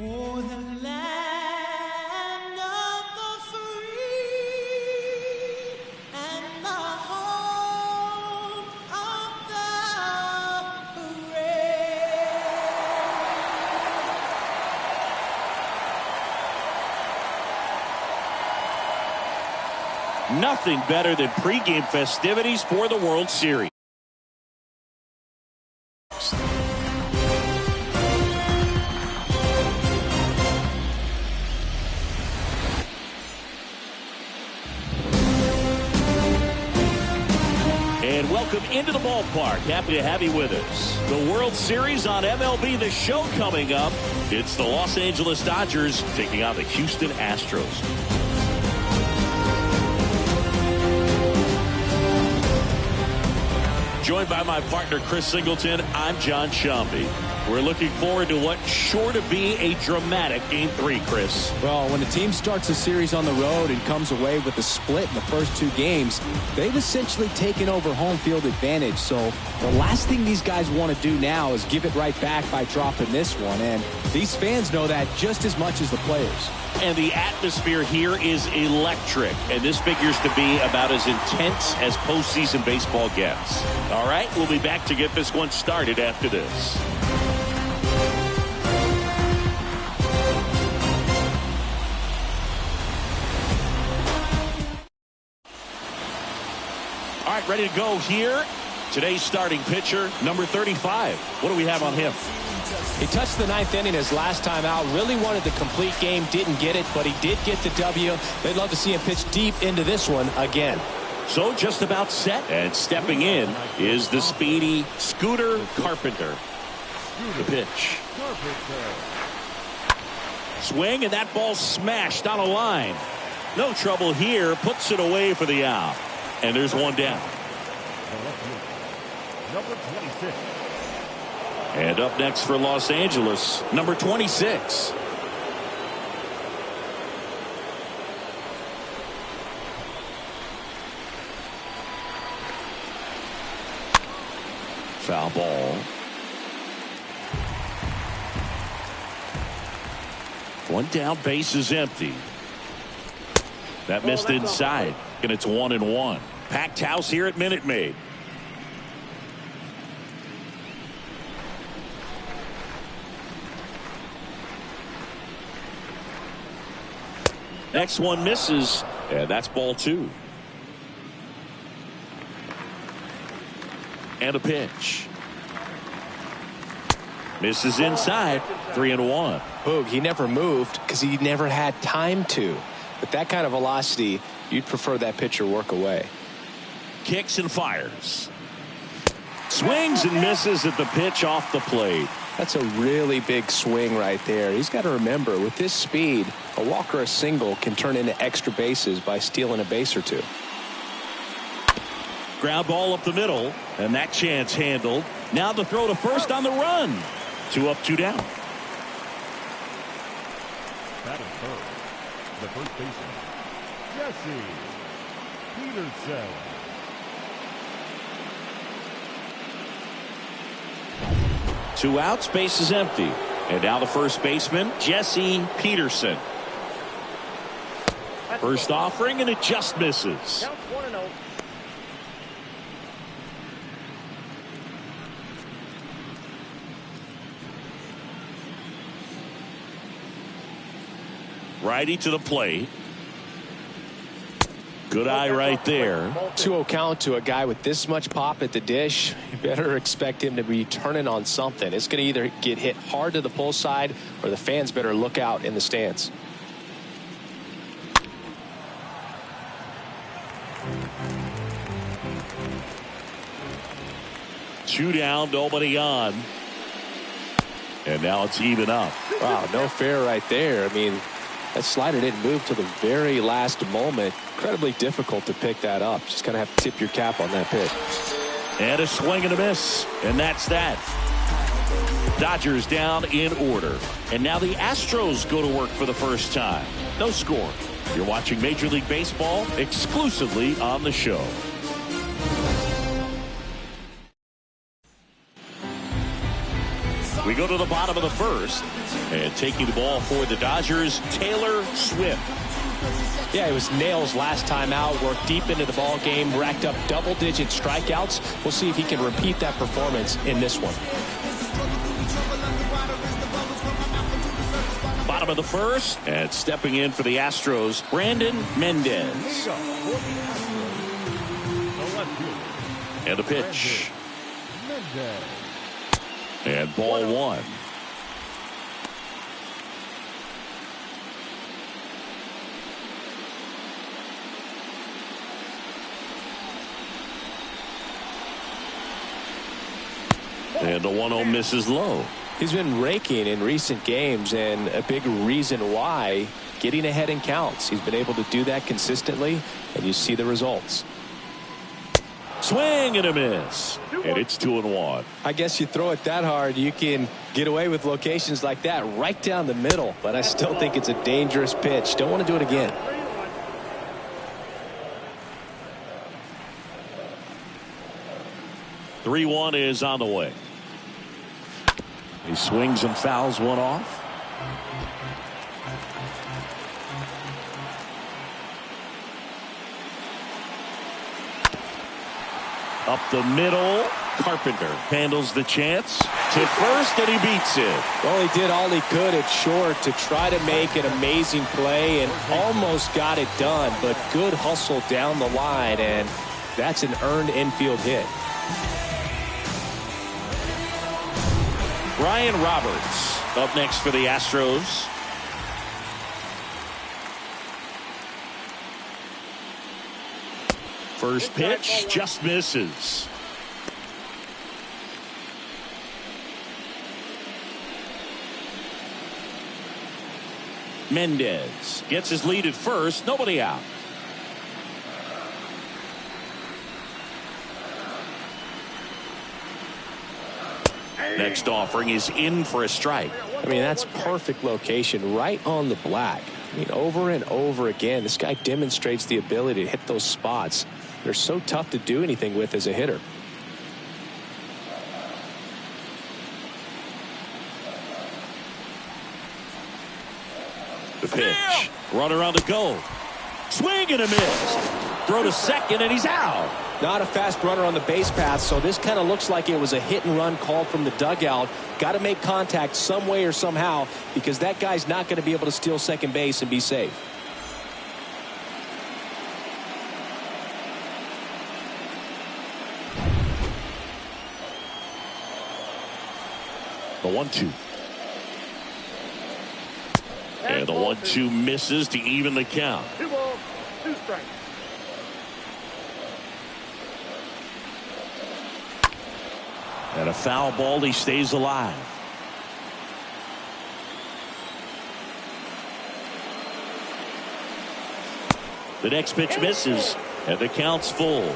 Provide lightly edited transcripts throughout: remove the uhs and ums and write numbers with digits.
For the land of the free and the home of the brave. Nothing better than pregame festivities for the World Series. And welcome into the ballpark. Happy to have you with us. The World Series on MLB The Show coming up. It's the Los Angeles Dodgers taking on the Houston Astros. Joined by my partner, Chris Singleton, I'm John Shambi. We're looking forward to what's sure to be a dramatic Game 3, Chris. Well, when a team starts a series on the road and comes away with a split in the first two games, they've essentially taken over home field advantage. So the last thing these guys want to do now is give it right back by dropping this one. And these fans know that just as much as the players. And the atmosphere here is electric. And this figures to be about as intense as postseason baseball gets. All right, we'll be back to get this one started after this. All right, ready to go here. Today's starting pitcher, number 35. What do we have on him? He touched the ninth inning his last time out. Really wanted the complete game. Didn't get it, but he did get the W. They'd love to see him pitch deep into this one again. So just about set. And stepping in is the speedy Scooter Carpenter. The pitch. Swing, and that ball smashed on a line. No trouble here. Puts it away for the out. And there's one down. Number 26. And up next for Los Angeles, number 26. Foul ball. One down, base is empty. That missed inside, and it's 1-1. Packed house here at Minute Maid. Next one misses, and that's ball 2. And a pitch. Misses inside, 3-1. Boog, he never moved because he never had time to. With that kind of velocity, you'd prefer that pitcher work away. Kicks and fires. Swings and misses at the pitch off the plate. That's a really big swing right there. He's got to remember, with this speed, a walk or a single can turn into extra bases by stealing a base or two. Ground ball up the middle, and that chance handled. Now the throw to first on the run. 2 up, 2 down. Batting third, the first baseman, Jesse Peterson. Two outs, base is empty. And now the first baseman, Jesse Peterson. First offering, and it just misses. Counts 1-0. Righty to the plate. Good eye right there. 2-0 count to a guy with this much pop at the dish. You better expect him to be turning on something. It's going to either get hit hard to the pull side, or the fans better look out in the stands. Two down, nobody on. And now it's even up. Wow, no fair right there. I mean, that slider didn't move to the very last moment. Incredibly difficult to pick that up. Just kind of have to tip your cap on that pitch. And a swing and a miss. And that's that. Dodgers down in order. And now the Astros go to work for the first time. No score. You're watching Major League Baseball exclusively on the show. We go to the bottom of the first. And taking the ball for the Dodgers, Taylor Swift. Yeah, it was nails last time out. Worked deep into the ball game. Racked up double-digit strikeouts. We'll see if he can repeat that performance in this one. Bottom of the first. And stepping in for the Astros, Brandon Mendez. And the pitch. And ball one. And the 1-0 misses low. He's been raking in recent games, and a big reason why, getting ahead in counts. He's been able to do that consistently, and you see the results. Swing and a miss. And it's 2-1. I guess you throw it that hard, you can get away with locations like that right down the middle. But I still think it's a dangerous pitch. Don't want to do it again. Three 3-1 is on the way. He swings and fouls one off. Up the middle, Carpenter handles the chance to first, and he beats it. Well, he did all he could at short to try to make an amazing play and almost got it done, but good hustle down the line, and that's an earned infield hit. Brian Roberts up next for the Astros. First pitch just misses. Mendez gets his lead at first. Nobody out. Next offering is in for a strike. I mean, that's perfect location right on the black. I mean, over and over again, this guy demonstrates the ability to hit those spots. They're so tough to do anything with as a hitter. The pitch. Runner on the go. Swing and a miss. Throw to second, and he's out. Not a fast runner on the base path, so this kind of looks like it was a hit and run call from the dugout. Got to make contact some way or somehow, because that guy's not going to be able to steal second base and be safe. The 1-2. And the 1-2 misses to even the count. 2 balls, 2 strikes. And a foul ball, he stays alive. The next pitch misses, and the count's full.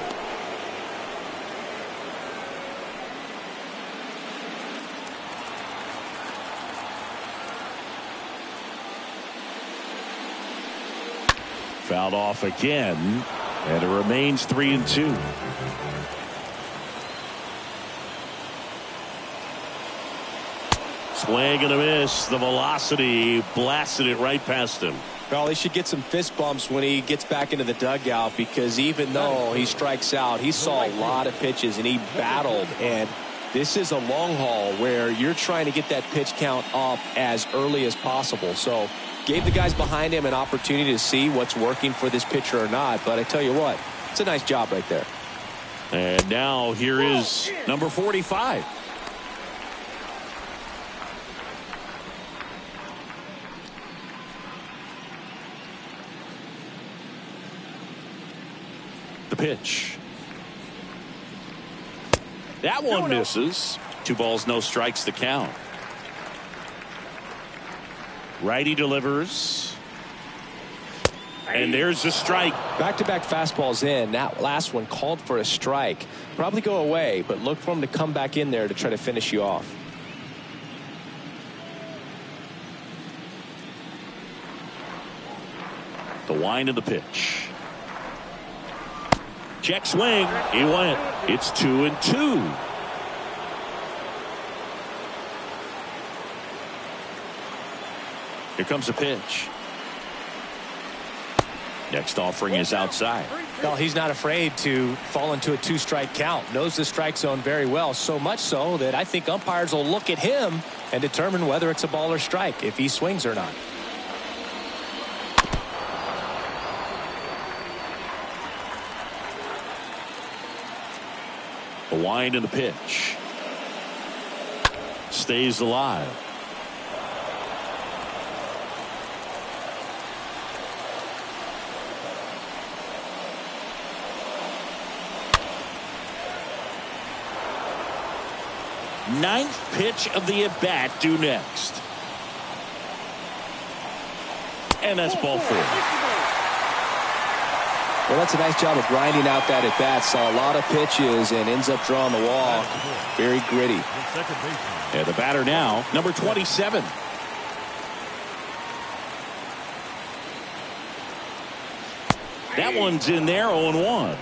Fouled off again, and it remains 3-2. Swing and a miss. The velocity blasted it right past him. Well, he should get some fist bumps when he gets back into the dugout, because even though he strikes out, he saw a lot of pitches and he battled. And this is a long haul where you're trying to get that pitch count up as early as possible. So gave the guys behind him an opportunity to see what's working for this pitcher or not. But I tell you what, it's a nice job right there. And now here is number 45. The pitch. That one misses. 2 balls, no strikes to count. Righty delivers. And there's the strike. Back-to-back fastballs in. That last one called for a strike. Probably go away, but look for him to come back in there to try to finish you off. The wind of the pitch. Check swing. He went. It's 2-2. Here comes a pitch. Next offering is outside. Well, he's not afraid to fall into a 2-strike count. Knows the strike zone very well, so much so that I think umpires will look at him and determine whether it's a ball or strike, if he swings or not. A wind and a pitch. Stays alive. Ninth pitch of the at-bat due next. And that's ball 4. Well, that's a nice job of grinding out that at-bat. Saw a lot of pitches and ends up drawing the walk. Very gritty. And the batter now, number 27. That one's in there, 0-1.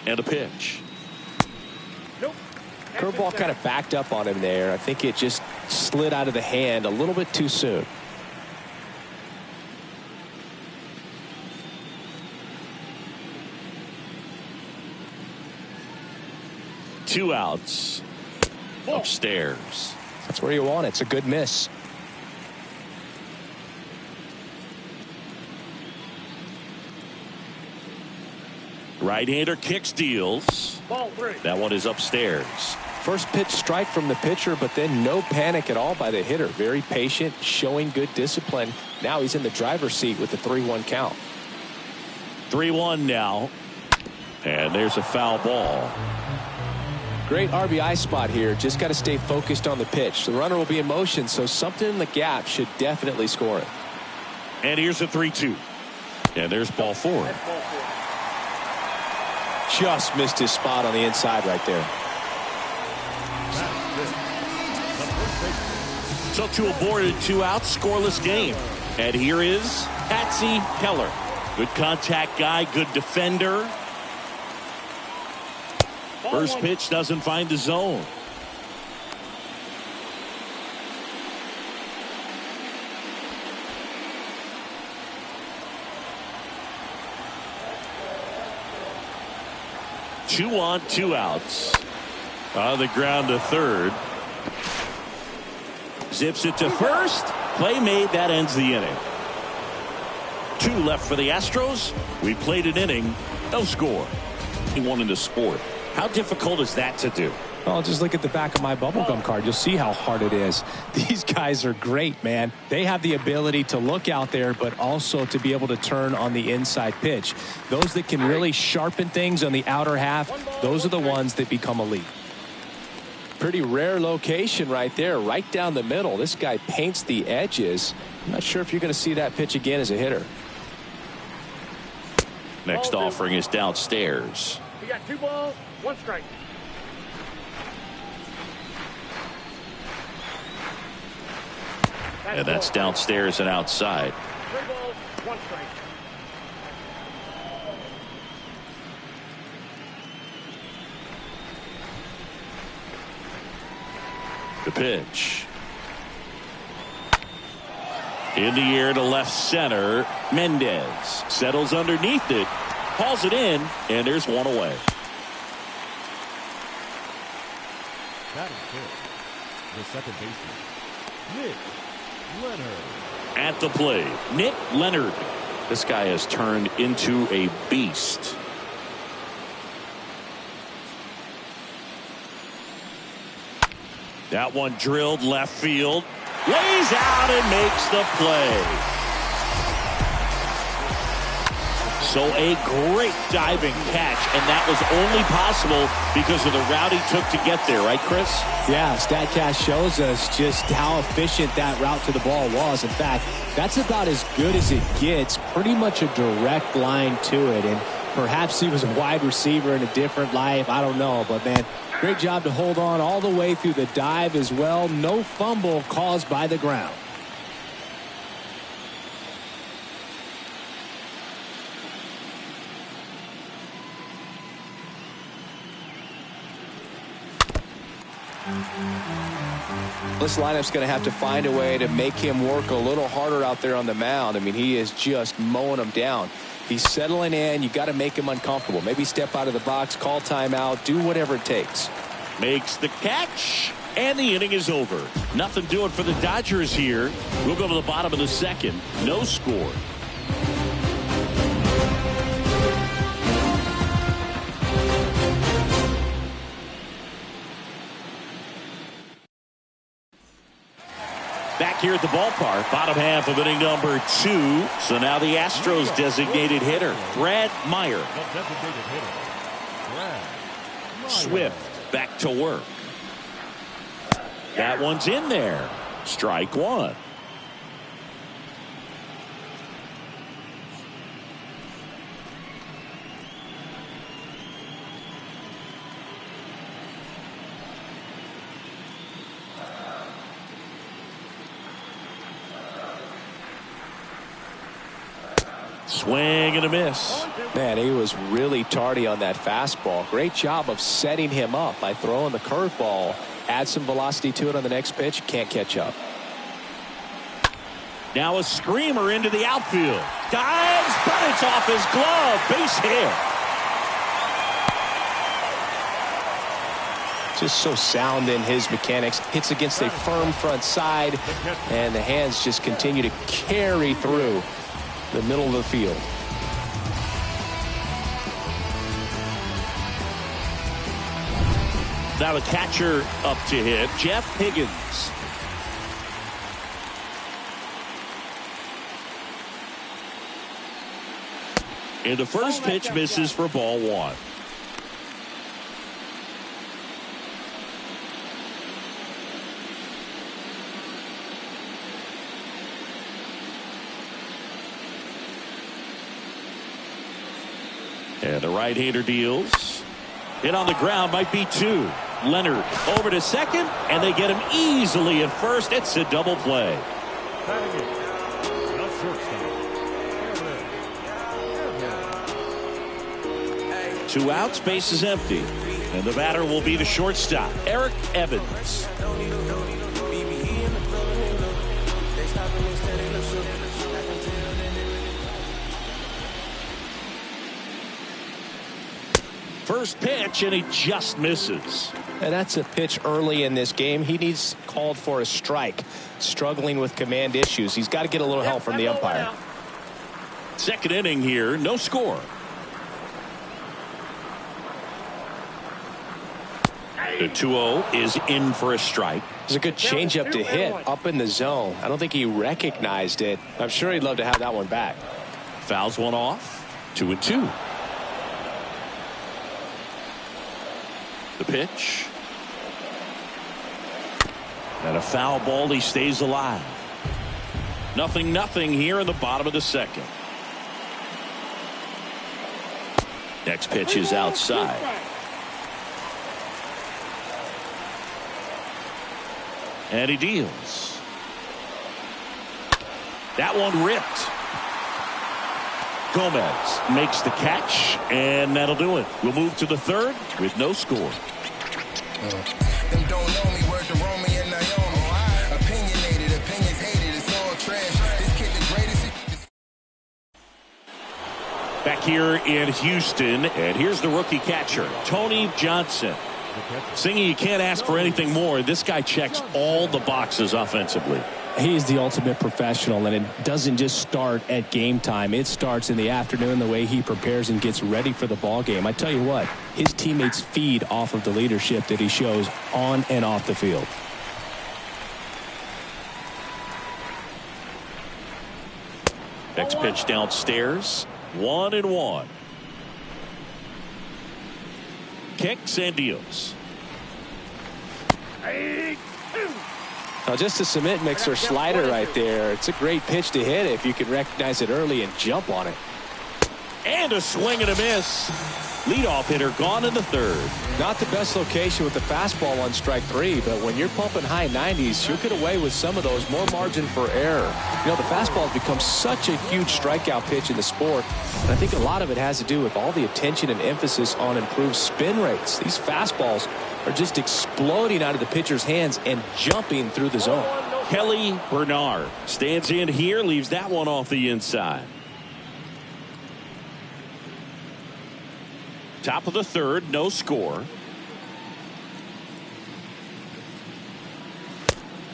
And a pitch. Curveball kind of backed up on him there. I think it just slid out of the hand a little bit too soon. Two outs. Upstairs. That's where you want it. It's a good miss. Right-hander kicks, deals. Ball 3. That one is upstairs. First pitch strike from the pitcher, but then no panic at all by the hitter. Very patient, showing good discipline. Now he's in the driver's seat with the 3-1 count. 3-1 now. And there's a foul ball. Great RBI spot here. Just got to stay focused on the pitch. The runner will be in motion, so something in the gap should definitely score it. And here's a 3-2. And there's ball 4. Just missed his spot on the inside right there. So to aborted 2 outs, scoreless game. And here is Patsy Keller. Good contact guy, good defender. First pitch doesn't find the zone. Two on, 2 outs. On the ground to third. Zips it to first. Play made. That ends the inning. 2 left for the Astros. We played an inning. No score. He won in the sport. How difficult is that to do? Well, just look at the back of my bubblegum card. You'll see how hard it is. These guys are great, man. They have the ability to look out there, but also to be able to turn on the inside pitch. Those that can really sharpen things on the outer half, those are the ones that become elite. Pretty rare location right there, right down the middle. This guy paints the edges. I'm not sure if you're going to see that pitch again as a hitter. Next offering is downstairs. You got 2 balls, 1 strike. And that's downstairs and outside. 3 balls, 1 strike. The pitch. In the air to left center. Mendez settles underneath it. Hauls it in. And there's one away. That is good. The second baseman, Nick Leonard. At the plate, Nick Leonard. This guy has turned into a beast. That one drilled left field. Lays out and makes the play. So a great diving catch, and that was only possible because of the route he took to get there, right, Chris? Yeah, StatCast shows us just how efficient that route to the ball was. In fact, that's about as good as it gets. Pretty much a direct line to it, and perhaps he was a wide receiver in a different life. I don't know, but man, great job to hold on all the way through the dive as well. No fumble caused by the ground. This lineup's going to have to find a way to make him work a little harder out there on the mound. I mean, he is just mowing them down. He's settling in. You got to make him uncomfortable. Maybe step out of the box, call timeout, do whatever it takes. Makes the catch, and the inning is over. Nothing doing for the Dodgers here. We'll go to the bottom of the second. No score. Back here at the ballpark, bottom half of inning number 2. So now the Astros designated hitter, Brad Meyer. Swift back to work. That one's in there. Strike one. Swing and a miss. Man, he was really tardy on that fastball. Great job of setting him up by throwing the curveball. Add some velocity to it on the next pitch. Can't catch up. Now a screamer into the outfield. Dives, but it's off his glove. Base hit. Just so sound in his mechanics. Hits against a firm front side, and the hands just continue to carry through the middle of the field. Now the catcher up to hit, Jeff Higgins. And the first pitch misses for ball one. And the right-hander deals. Hit on the ground, might be 2. Leonard over to second, and they get him easily at first. It's a double play. Two outs, base is empty. And the batter will be the shortstop, Eric Evans. First pitch, and he just misses. And that's a pitch early in this game. He needs called for a strike. Struggling with command issues. He's got to get a little help from the umpire. Second inning here, no score. The 2-0 is in for a strike. It's a good changeup to hit up in the zone. I don't think he recognized it. I'm sure he'd love to have that one back. Fouls one off. 2-2. The pitch. And a foul ball. He stays alive. 0-0 here in the bottom of the second. Next pitch is outside. And he deals. That one ripped. Gomez makes the catch, and that'll do it. We'll move to the third with no score. Them don't know me, word to Romy and Naomi. Opinionated, opinions hated, it's all trash. This kid the greatest. Back here in Houston, and here's the rookie catcher, Tony Johnson. Singy, you can't ask for anything more. This guy checks all the boxes offensively. He's the ultimate professional, and it doesn't just start at game time. It starts in the afternoon, the way he prepares and gets ready for the ball game. I tell you what, his teammates feed off of the leadership that he shows on and off the field. Next pitch downstairs, 1-1. Kicks and deals. Now just a cement mixer slider right there. It's a great pitch to hit if you can recognize it early and jump on it. And a swing and a miss. Leadoff hitter gone in the third. Not the best location with the fastball on strike 3, but when you're pumping high 90s, you'll get away with some of those, more margin for error. You know, the fastball has become such a huge strikeout pitch in the sport, and I think a lot of it has to do with all the attention and emphasis on improved spin rates. These fastballs are just exploding out of the pitcher's hands and jumping through the zone. Kelly Bernard stands in here, leaves that one off the inside. Top of the third, no score.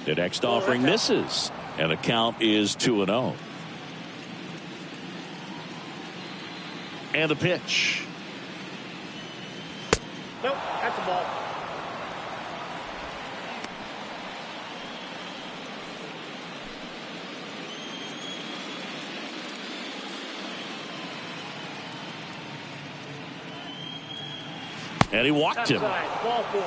The next offering misses, and the count is 2-0. And the pitch. Nope, that's a ball. And he walked him. Ball 4.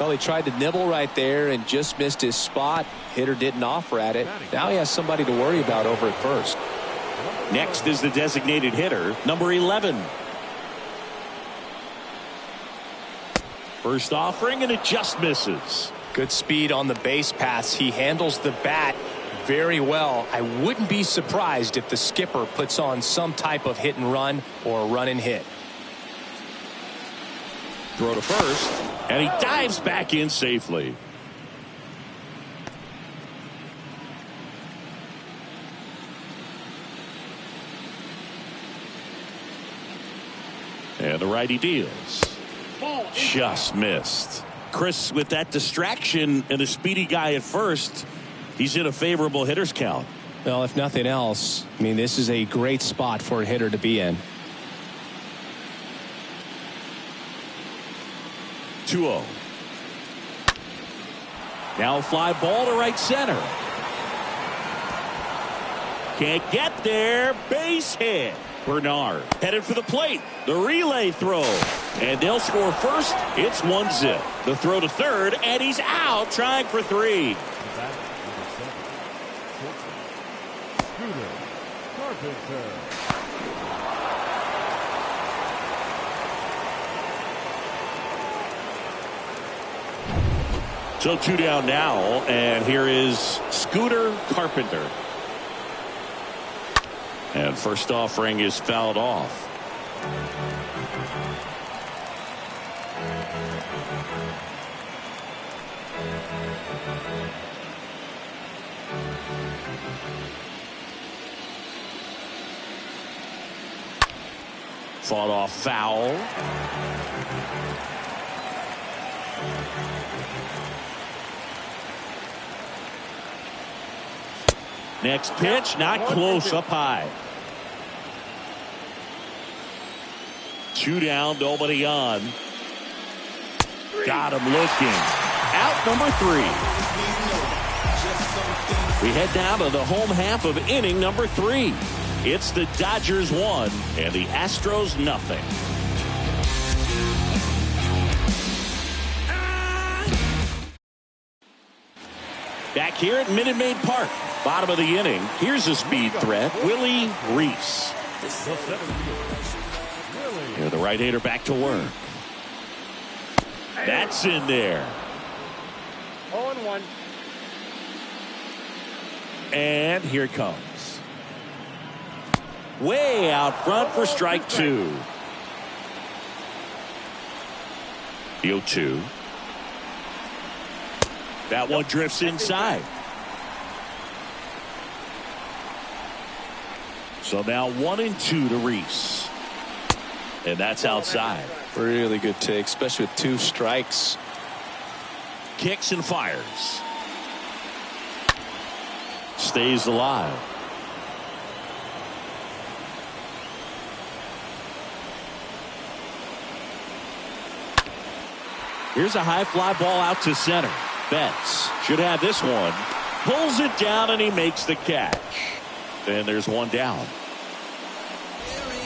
Well, he tried to nibble right there and just missed his spot. Hitter didn't offer at it. Now he has somebody to worry about over at first. Next is the designated hitter, number 11. First offering, and it just misses. Good speed on the base paths. He handles the bat very well. I wouldn't be surprised if the skipper puts on some type of hit and run or a run and hit. Throw to first, and he dives back in safely. And the righty deals. Just missed. Chris, with that distraction and a speedy guy at first, he's in a favorable hitter's count. Well, if nothing else, I mean, this is a great spot for a hitter to be in. 2-0. Now a fly ball to right center. Can't get there. Base hit. Bernard headed for the plate. The relay throw. And they'll score first. It's 1-0. The throw to third, and he's out trying for 3. So 2 down now, and here is Scooter Carpenter. And first offering is fouled off. Fought off foul. Next pitch, not close, up high. 2 down, nobody on. Got him looking. Out number 3. We head down to the home half of inning number 3. It's the Dodgers 1 and the Astros nothing. Back here at Minute Maid Park, bottom of the inning. Here's a speed threat, Willie Reese. Here, the right-hander back to work. That's in there. 0-1. And here it comes. Way out front for strike 2. The 0-2. That one drifts inside. So now 1-2 to Reese. And that's outside. Really good take, especially with 2 strikes. Kicks and fires. Stays alive. Here's a high fly ball out to center. Betts should have this one. Pulls it down and he makes the catch. And there's 1 down.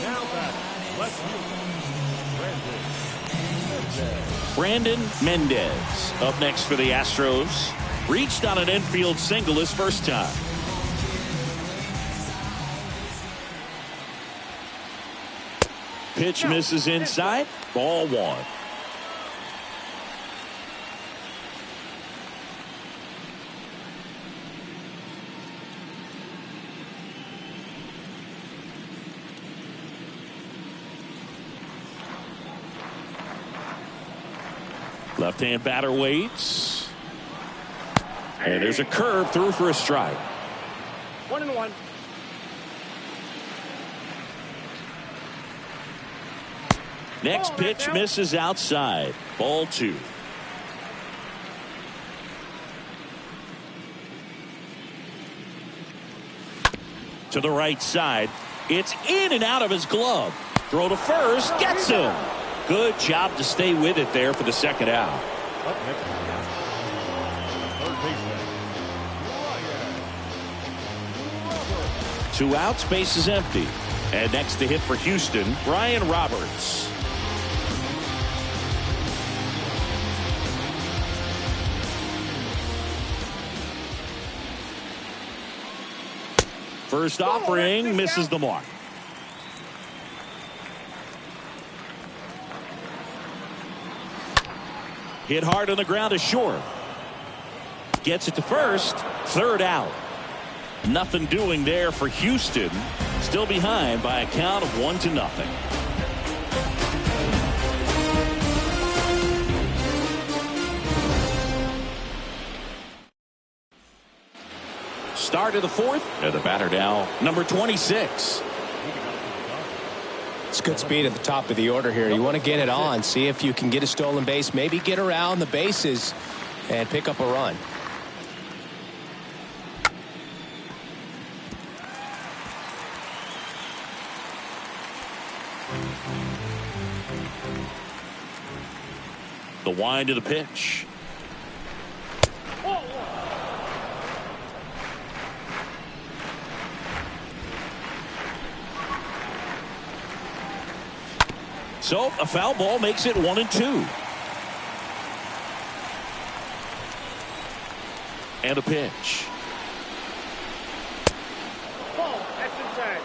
Now back. Let's Brandon Mendez up next for the Astros. Reached on an infield single his first time. pitch misses inside. Ball one. Left-hand batter waits. And there's a curve through for a strike. 1-1. Next pitch misses outside. Ball two. To the right side. It's in and out of his glove. Throw to first. Gets him. Good job to stay with it there for the second out. Up next, third baseman. 2 outs, base is empty. And next to hit for Houston, Brian Roberts. First offering misses the mark. Hit hard on the ground to short. Gets it to first. Third out. Nothing doing there for Houston. Still behind by a count of 1-0. Start of the fourth. And the batter now, number 26. It's good speed at the top of the order here. You want to get it on, see if you can get a stolen base, maybe get around the bases and pick up a run. The wind of the pitch. So a foul ball makes it 1-2. And a pitch. Ball. That's inside.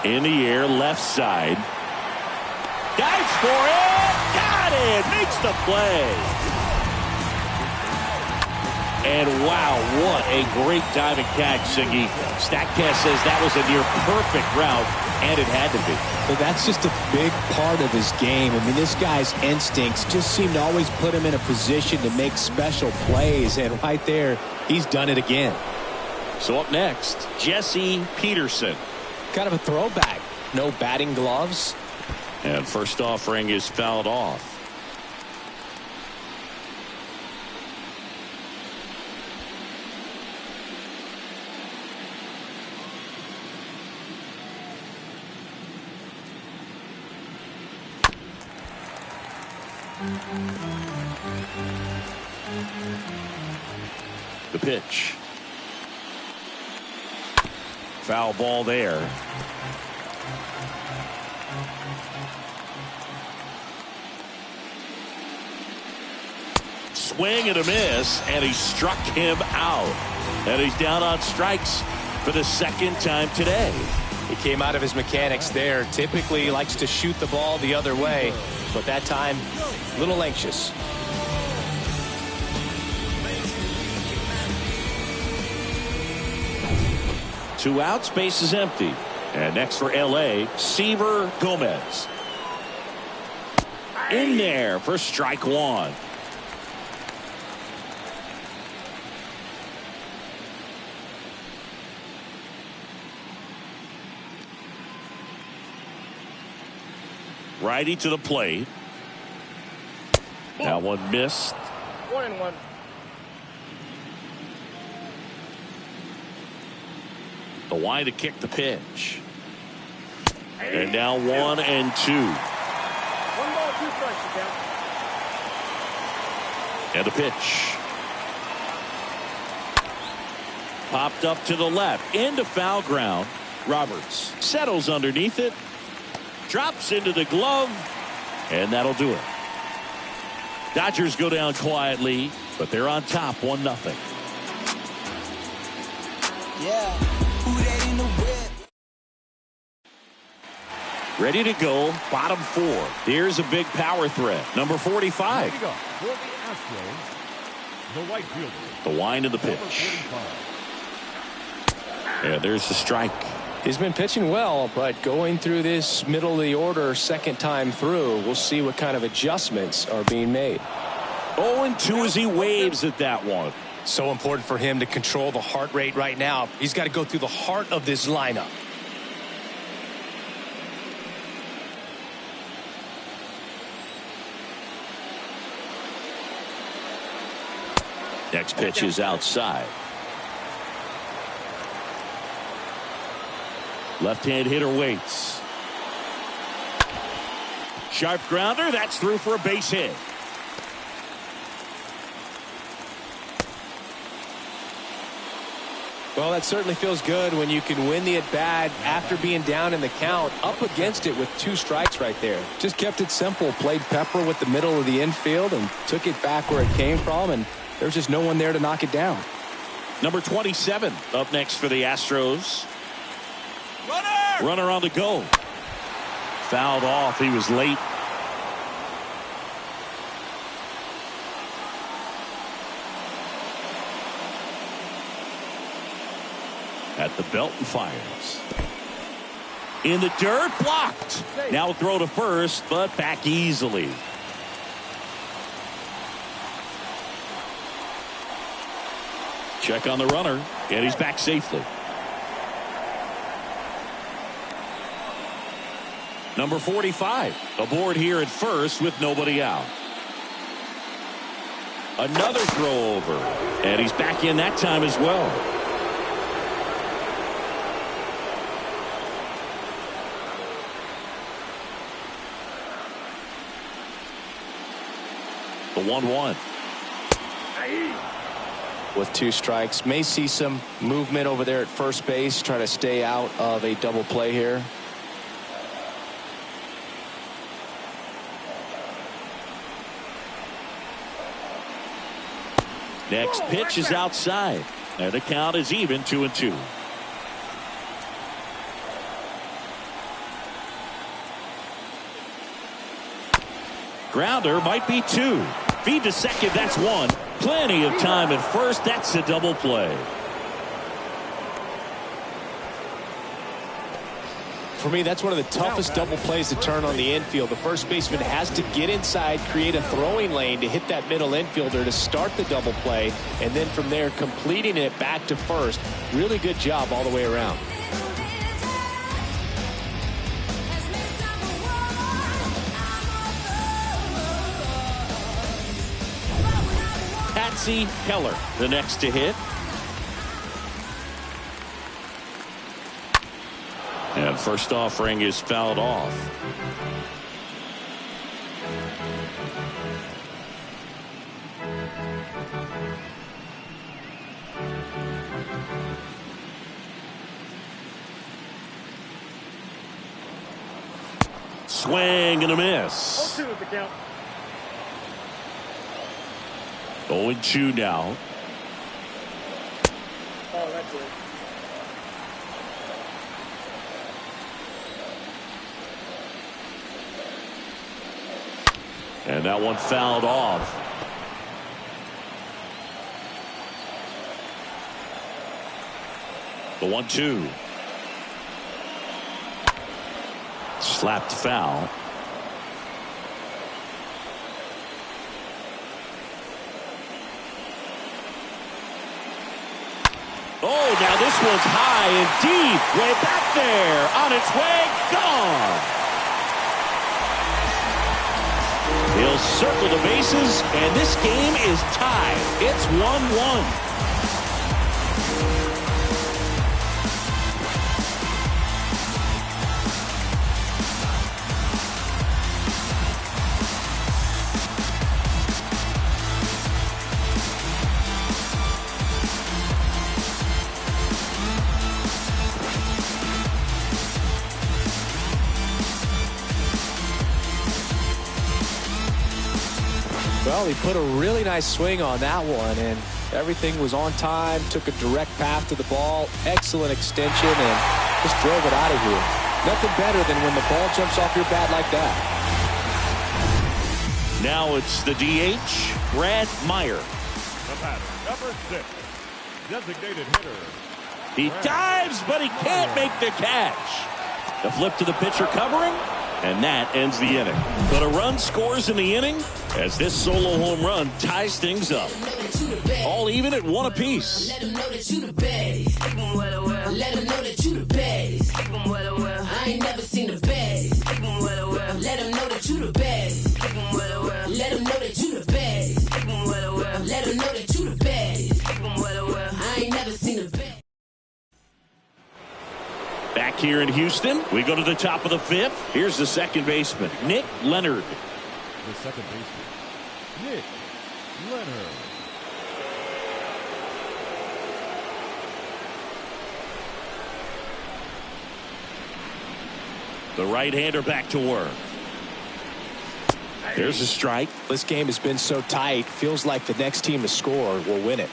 In the air, left side. Dives for it. Got it. Makes the play. And wow, what a great diving catch, Siggy. Statcast says that was a near perfect route, and it had to be. Well, that's just a big part of his game. I mean, this guy's instincts just seem to always put him in a position to make special plays, and right there, he's done it again. So up next, Jesse Peterson. Kind of a throwback. No batting gloves. And first offering is fouled off. The pitch. Foul ball there. Swing and a miss, and he struck him out. And he's down on strikes for the second time today. He came out of his mechanics there. Typically likes to shoot the ball the other way, but that time a little anxious. Two outs, base is empty. And next for LA, Seaver Gomez. In there for strike one. Righty to the plate. That one missed. 1-1. The wind to kick the pitch. And now 1-2. 1 ball, 2 strikes, you count. And the pitch. Popped up to the left. Into foul ground. Roberts settles underneath it. Drops into the glove. And that'll do it. Dodgers go down quietly But they're on top 1-0. Yeah. Who that in the whip? Ready to go, bottom 4. Here's a big power threat. Number 45. Here we go. For the Astros, the right fielder. The wind of the Number pitch. 45. Yeah, there's the strike. He's been pitching well, but going through this middle of the order second time through, we'll see what kind of adjustments are being made. 0-2 as he waves at that one. So important for him to control the heart rate right now. He's got to go through the heart of this lineup. Next pitch is outside. Left-hand hitter waits. Sharp grounder. That's through for a base hit. Well, that certainly feels good when you can win the at-bat after being down in the count, up against it with 2 strikes right there. Just kept it simple, played pepper with the middle of the infield and took it back where it came from, and there's just no one there to knock it down. Number 27 up next for the Astros. Runner on the go. Fouled off. He was late. At the belt and fires. In the dirt, blocked. Now a throw to first, but back easily. Check on the runner, and he's back safely. Number 45 aboard here at first with nobody out. Another throw over, and he's back in that time as well. The 1-1. With 2 strikes, may see some movement over there at first base, trying to stay out of a double play here. Next pitch is outside, and the count is even 2-2. Grounder might be 2. Feed to second, that's 1. Plenty of time at first. That's a double play. For me, that's one of the toughest double plays to turn on the infield. The first baseman has to get inside, create a throwing lane to hit that middle infielder to start the double play, and then from there completing it back to first. Really good job all the way around. Patsy Keller, the next to hit. And first offering is fouled off. Swing and a miss. 0-2 is the count. 0-2 now. Oh, that's it. And that one fouled off. The 1-2. Slapped foul. Oh, now this one's high and deep. Way back there. On its way. Gone. He'll circle the bases, and this game is tied. It's 1-1. Well, he put a really nice swing on that one, and everything was on time, took a direct path to the ball, excellent extension, and just drove it out of here. Nothing better than when the ball jumps off your bat like that. Now it's the DH, Brad Meyer. The batter, number 6, designated hitter. He dives, but he can't make the catch. The flip to the pitcher covering, and that ends the inning. But a run scores in the inning as this solo home run ties things up. All even at 1 apiece. Let them know that you the baddest. Let them know that you the baddest. I ain't never seen the baddest. Let them know that you the baddest. Let them know that you the baddest. Let them know that you the baddest. I ain't never seen the baddest. Back here in Houston, we go to the top of the 5th. Here's the second baseman, Nick Leonard. The second baseman, Nick Leonard. The right-hander back to work. There's a strike. This game has been so tight, feels like the next team to score will win it.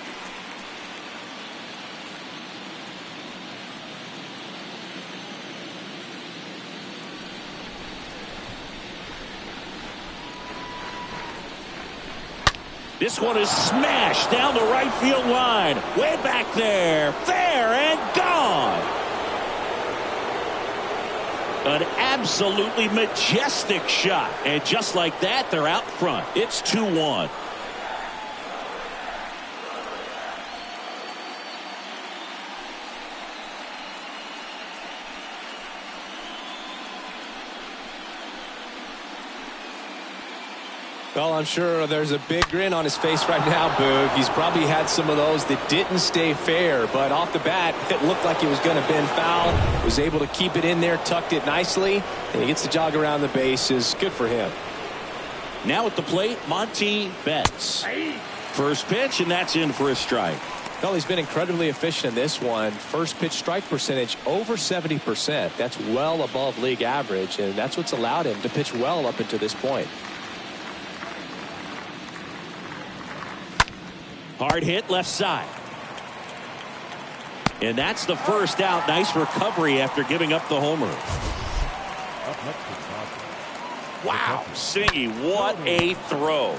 This one is smashed down the right field line. Way back there. Fair and gone. An absolutely majestic shot. And just like that, they're out front. It's 2-1. Well, I'm sure there's a big grin on his face right now, Boog. He's probably had some of those that didn't stay fair, but off the bat, it looked like he was going to bend foul. Was able to keep it in there, tucked it nicely, and he gets the jog around the bases. Good for him. Now at the plate, Monty Betts. First pitch, and that's in for a strike. Well, he's been incredibly efficient in this one. First pitch strike percentage over 70%. That's well above league average, and that's what's allowed him to pitch well up until this point. Hard hit left side. And that's the first out. Nice recovery after giving up the homer. Wow, Singy, what a throw.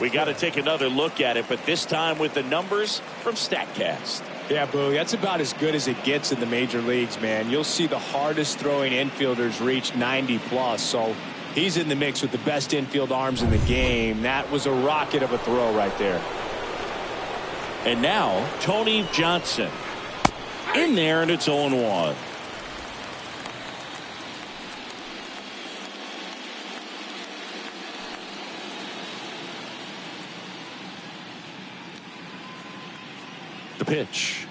We got to take another look at it, but this time with the numbers from StatCast. Yeah, Boo, that's about as good as it gets in the major leagues, man. You'll see the hardest throwing infielders reach 90 plus, so he's in the mix with the best infield arms in the game. That was a rocket of a throw right there. And now, Tony Johnson. In there, and it's 0-1. The pitch.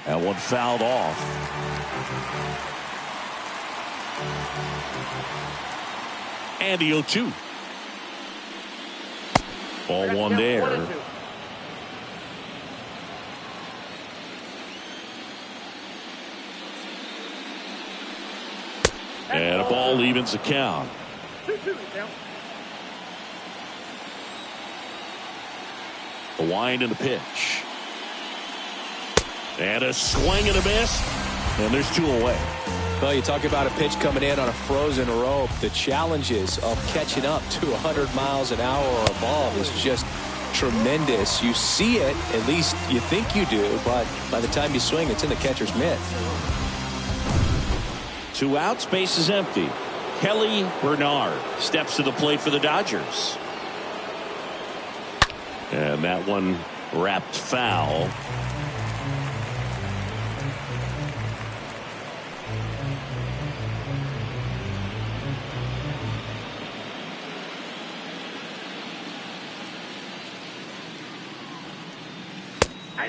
That one fouled off. And the 0-2. Ball one there. And a ball evens the count. The wind and the pitch. And a swing and a miss. And there's 2 away. Well, you talk about a pitch coming in on a frozen rope. The challenges of catching up to 100 miles an hour or above is just tremendous. You see it, at least you think you do, but by the time you swing, it's in the catcher's mitt. 2 outs, base is empty. Kelly Bernard steps to the plate for the Dodgers. And that one wrapped foul.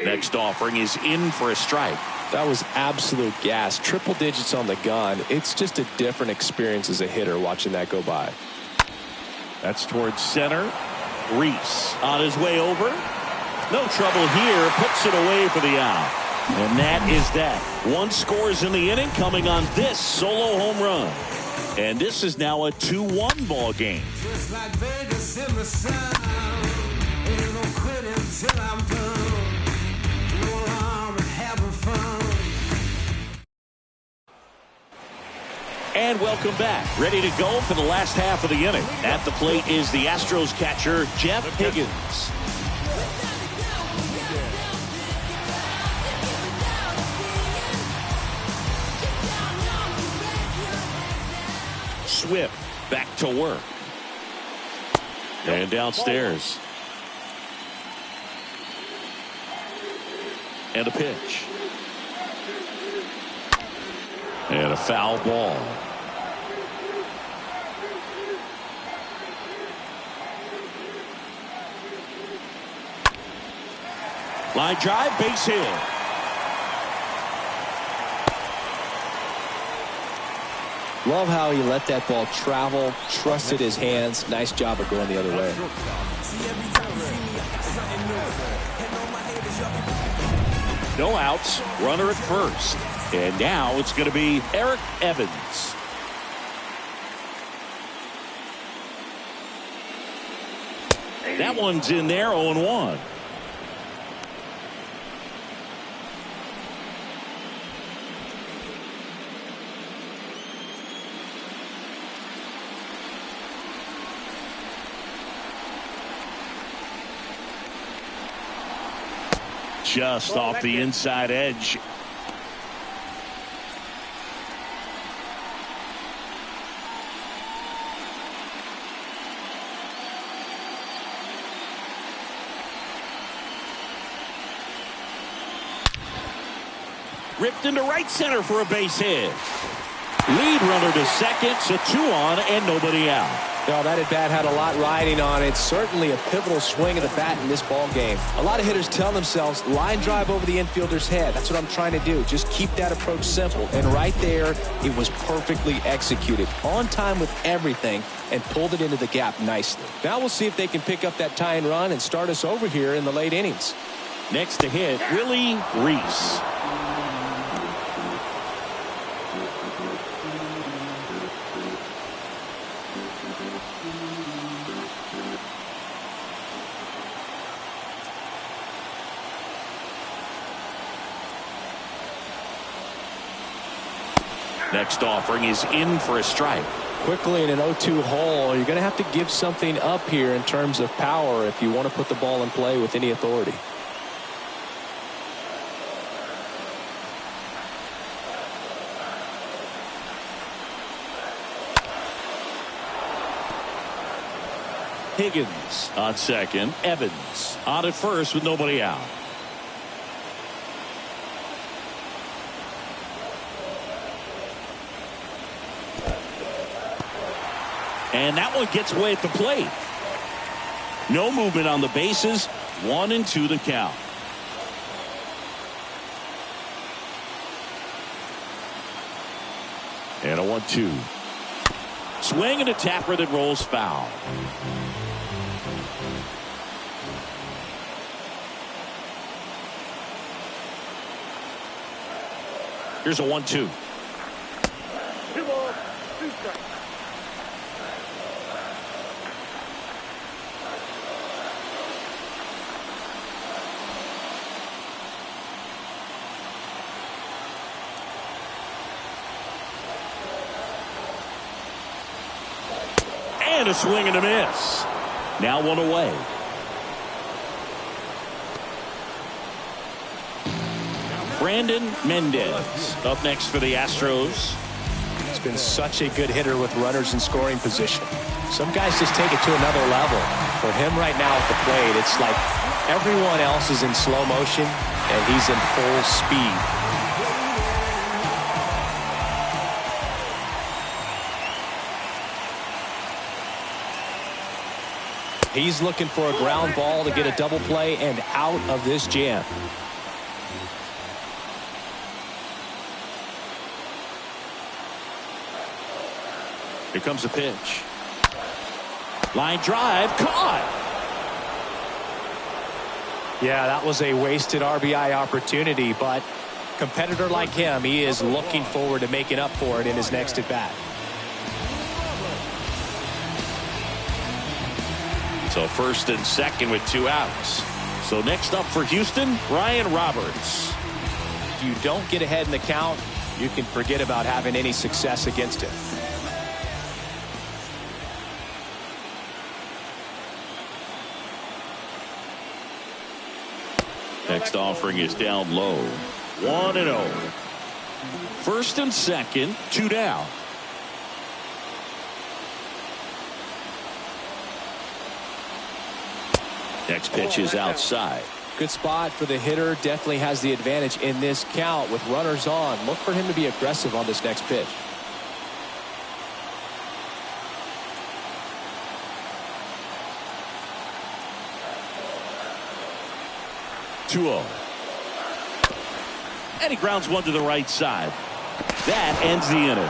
Next offering is in for a strike. That was absolute gas. Triple digits on the gun. It's just a different experience as a hitter watching that go by. That's towards center. Reese on his way over. No trouble here. Puts it away for the out. And that is that. 1 scores in the inning coming on this solo home run. And this is now a 2-1 ball game. Just like Vegas in the sun. Ain't no quitting till I'm done. No, I'm having fun. And welcome back. Ready to go for the last half of the inning. At the plate is the Astros catcher, Jeff Higgins. Swift back to work. And downstairs. And a pitch. And a foul ball. Line drive, base hit. Love how he let that ball travel, trusted his hands. Nice job of going the other way. No outs, runner at first. And now it's going to be Eric Evans. That one's in there, 0-1. Just off the inside edge. Ripped into right center for a base hit. Lead runner to second, so 2 on and nobody out. No, that at bat had a lot riding on it. Certainly a pivotal swing of the bat in this ball game. A lot of hitters tell themselves, line drive over the infielder's head. That's what I'm trying to do. Just keep that approach simple. And right there, it was perfectly executed. On time with everything and pulled it into the gap nicely. Now we'll see if they can pick up that tying run and start us over here in the late innings. Next to hit, Willie Reese. Next offering is in for a strike. Quickly in an 0-2 hole, you're going to have to give something up here in terms of power if you want to put the ball in play with any authority. Higgins on second. Evans on at first with nobody out. And that one gets away at the plate. No movement on the bases. 1-2 the count. And a 1-2. Swing and a tapper that rolls foul. Here's a 1-2. And a swing and a miss. Now 1 away. Brandon Mendez up next for the Astros. He's been such a good hitter with runners in scoring position. Some guys just take it to another level. For him right now at the plate, it's like everyone else is in slow motion and he's in full speed. He's looking for a ground ball to get a double play and out of this jam. Here comes a pitch. Line drive, caught. Yeah, that was a wasted RBI opportunity, but competitor like him, he is looking forward to making up for it in his next at bat. So first and second with 2 outs. So next up for Houston, Ryan Roberts. If you don't get ahead in the count, you can forget about having any success against him. Next offering is down low. 1-0. First and second, 2 down. Next pitch is outside. Good spot for the hitter. Definitely has the advantage in this count with runners on. Look for him to be aggressive on this next pitch. And he grounds one to the right side. That ends the inning.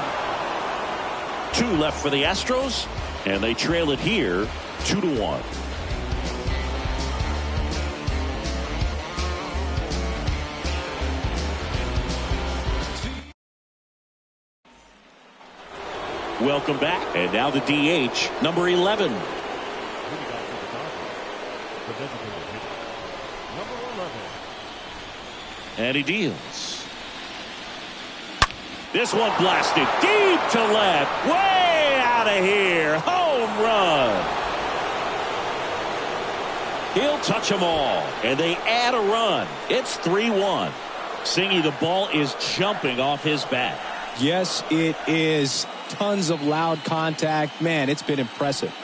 2 left for the Astros, and they trail it here 2-1. Welcome back, and now the DH, number 11. And he deals. This one blasted deep to left. Way out of here. Home run. He'll touch them all. And they add a run. It's 3-1. Singy, the ball is jumping off his bat. Yes, it is. Tons of loud contact. Man, it's been impressive.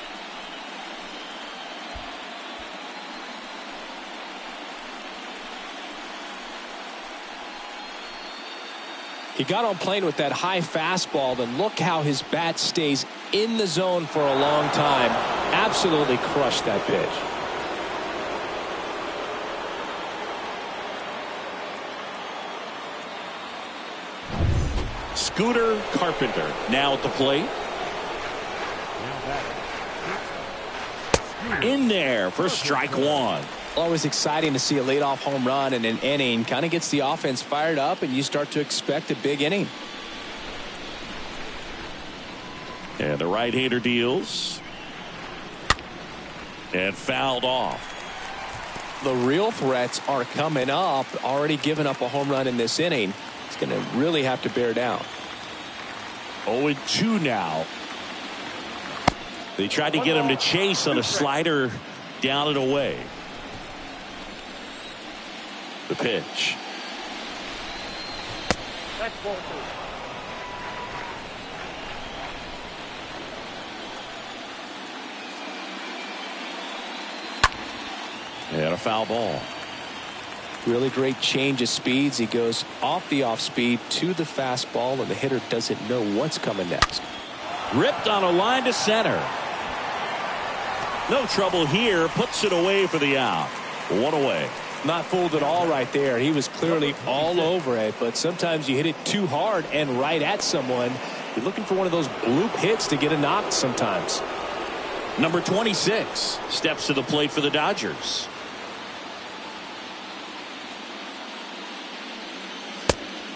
He got on plane with that high fastball, and look how his bat stays in the zone for a long time. Absolutely crushed that pitch. Scooter Carpenter now at the plate. In there for strike 1. Always exciting to see a leadoff home run in an inning. Kind of gets the offense fired up, and you start to expect a big inning. And the right-hander deals. And fouled off. The real threats are coming up. Already given up a home run in this inning. It's going to really have to bear down. 0-2 now. They tried to get him to chase on a slider down and away. The pitch. And a foul ball. Really great change of speeds. He goes off the off speed to the fastball, and the hitter doesn't know what's coming next. Ripped on a line to center. No trouble here. Puts it away for the out. 1 away. Not fooled at all right there. He was clearly all over it, but sometimes you hit it too hard and right at someone. You're looking for one of those bloop hits to get a knock sometimes. Number 26 steps to the plate for the Dodgers.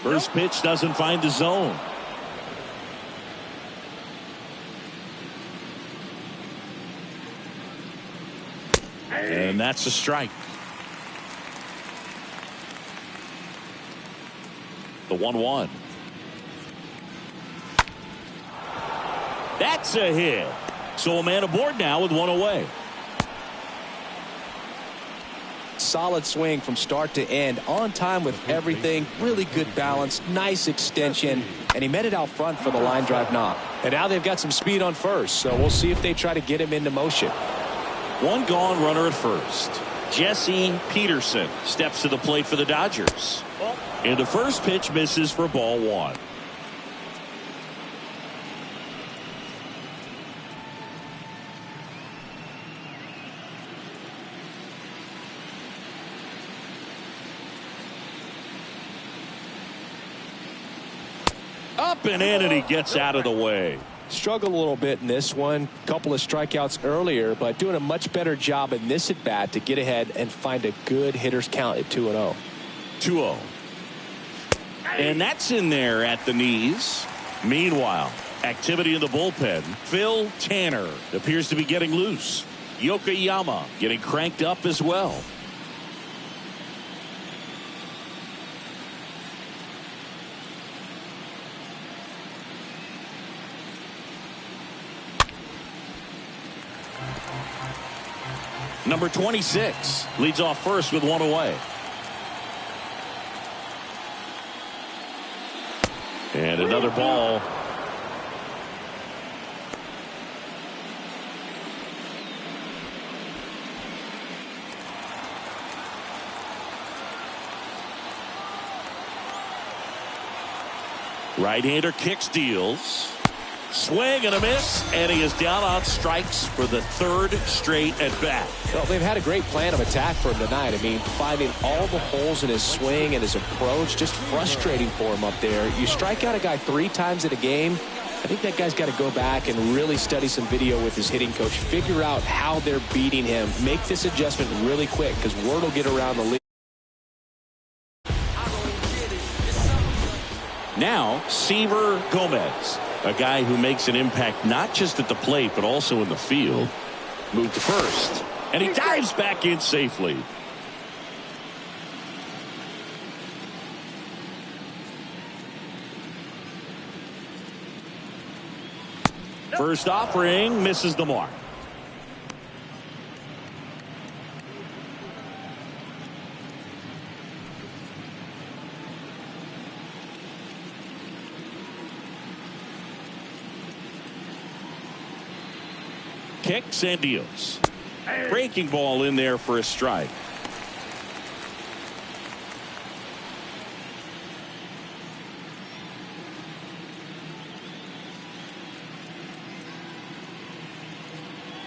First pitch doesn't find the zone. And that's a strike. The 1-1. That's a hit. So a man aboard now with 1 away. Solid swing from start to end. On time with everything. Really good balance. Nice extension. And he met it out front for the line drive knock. And now they've got some speed on first. So we'll see if they try to get him into motion. 1 gone, runner at first. Jesse Peterson steps to the plate for the Dodgers. And the first pitch misses for ball 1. Up and in, and he gets out of the way. Struggled a little bit in this one. Couple of strikeouts earlier, but doing a much better job in this at bat to get ahead and find a good hitter's count at 2-0. 2-0. And that's in there at the knees. Meanwhile, activity in the bullpen. Phil Tanner appears to be getting loose. Yokoyama getting cranked up as well. Number 26 leads off first with one away. And another ball. Right-hander kicks, deals. Swing and a miss, and he is down on strikes for the third straight at bat. Well, they've had a great plan of attack for him tonight. I mean, finding all the holes in his swing and his approach, just frustrating for him up there. You strike out a guy 3 times in a game, I think that guy's got to go back and really study some video with his hitting coach, figure out how they're beating him, make this adjustment really quick, because word will get around the league. Now, Seaver Gomez, a guy who makes an impact not just at the plate, but also in the field. Moved to first, and he dives back in safely. First offering misses the mark. Kicks and deals. Breaking ball in there for a strike.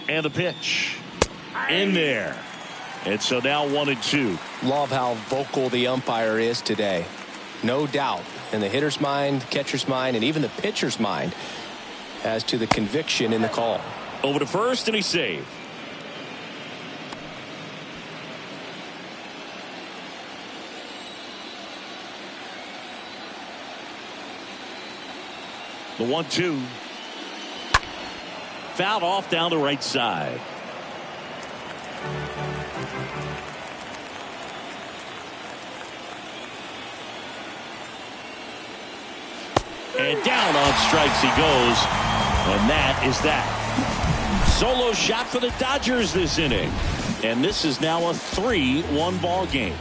And the pitch in there. And so now 1-2. Love how vocal the umpire is today. No doubt in the hitter's mind, catcher's mind, and even the pitcher's mind as to the conviction in the call. Over to first, and he saved. The 1-2. Fouled off down the right side. And down on strikes he goes. And that is that. Solo shot for the Dodgers this inning. And this is now a 3-1 ball game.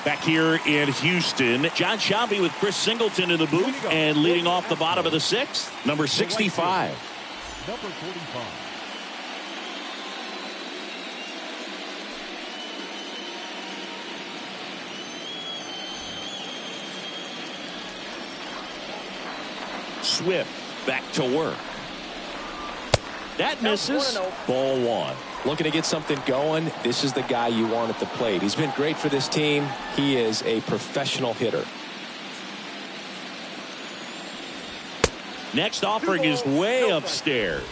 Back here in Houston, John Shelby with Chris Singleton in the booth, and leading off the bottom of the 6th, number 65. Number 45. Swift back to work. That misses. Ball 1. Looking to get something going. This is the guy you want at the plate. He's been great for this team. He is a professional hitter. Next offering is way upstairs.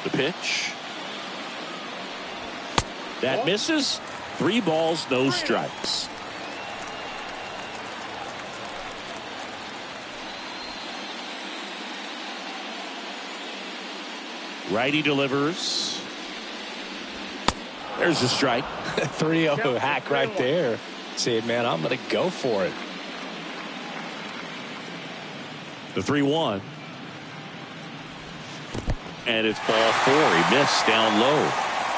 The pitch. That misses. 3 balls, no strikes. Righty delivers. There's a strike. 3-0 hack right there. Saying, man, I'm going to go for it. The 3-1. And it's ball 4. He missed down low.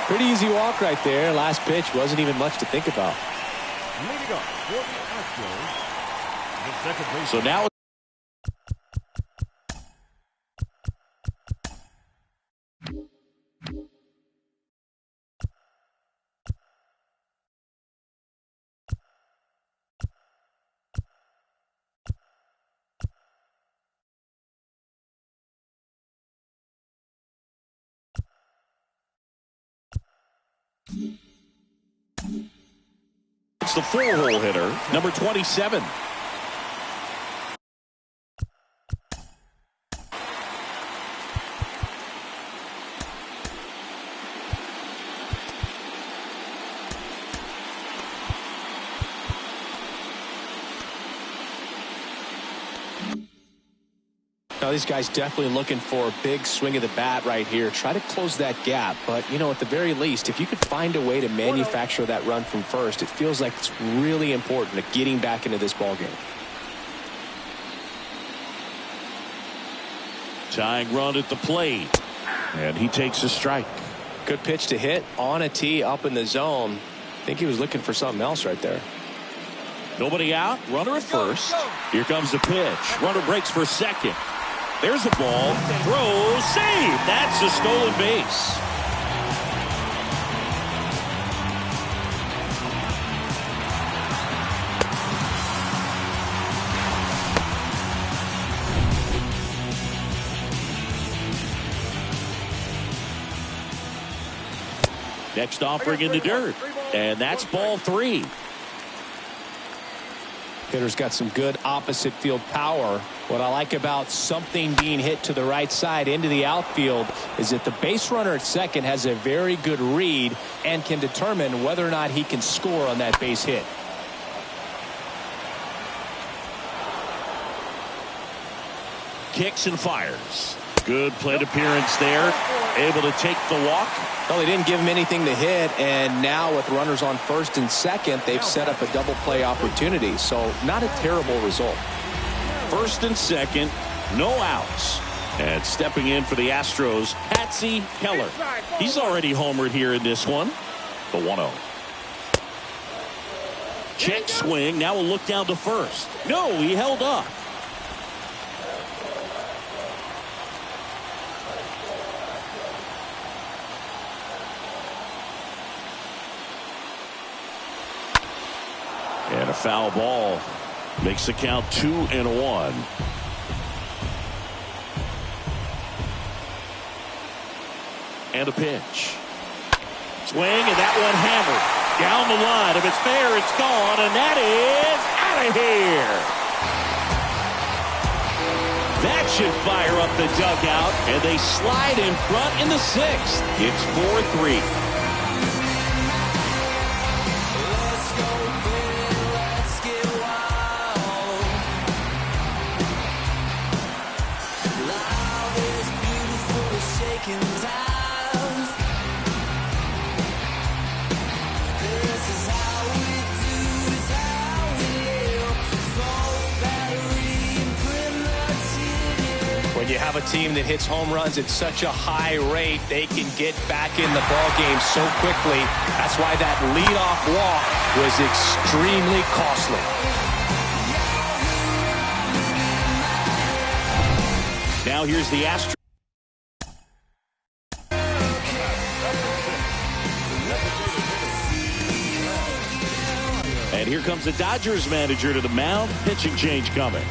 Pretty easy walk right there. Last pitch wasn't even much to think about. Leading up for the Astros, the second base. So now It's the 4-hole hitter, number 27. Now, these guys definitely looking for a big swing of the bat right here. Try to close that gap. But, you know, at the very least, if you could find a way to manufacture that run from first, it feels like it's really important to getting back into this ballgame. Tying run at the plate. And he takes a strike. Good pitch to hit on a tee up in the zone. I think he was looking for something else right there. Nobody out. Runner at first. Here comes the pitch. Runner breaks for second. There's the ball. Throws. Save. That's a stolen base. Next offering in the dirt. And that's ball 3. Hitter's got some good opposite field power. What I like about something being hit to the right side into the outfield is that the base runner at second has a very good read and can determine whether or not he can score on that base hit. Kicks and fires. Good plate appearance there. Able to take the walk. Well, they didn't give him anything to hit, and now with runners on first and second, they've set up a double play opportunity. So not a terrible result. First and second, no outs. And stepping in for the Astros, Patsy Keller. He's already homered here in this one. The 1-0. Check swing. Now we'll look down to first. No, he held up. And a foul ball makes the count 2-1. And a pitch. Swing, and that one hammered down the line. If it's fair, it's gone, and that is out of here. That should fire up the dugout, and they slide in front in the 6th. It's 4-3. When you have a team that hits home runs at such a high rate, they can get back in the ball game so quickly. That's why that leadoff walk was extremely costly. Now here's the Astros. And here comes the Dodgers manager to the mound. Pitching change coming.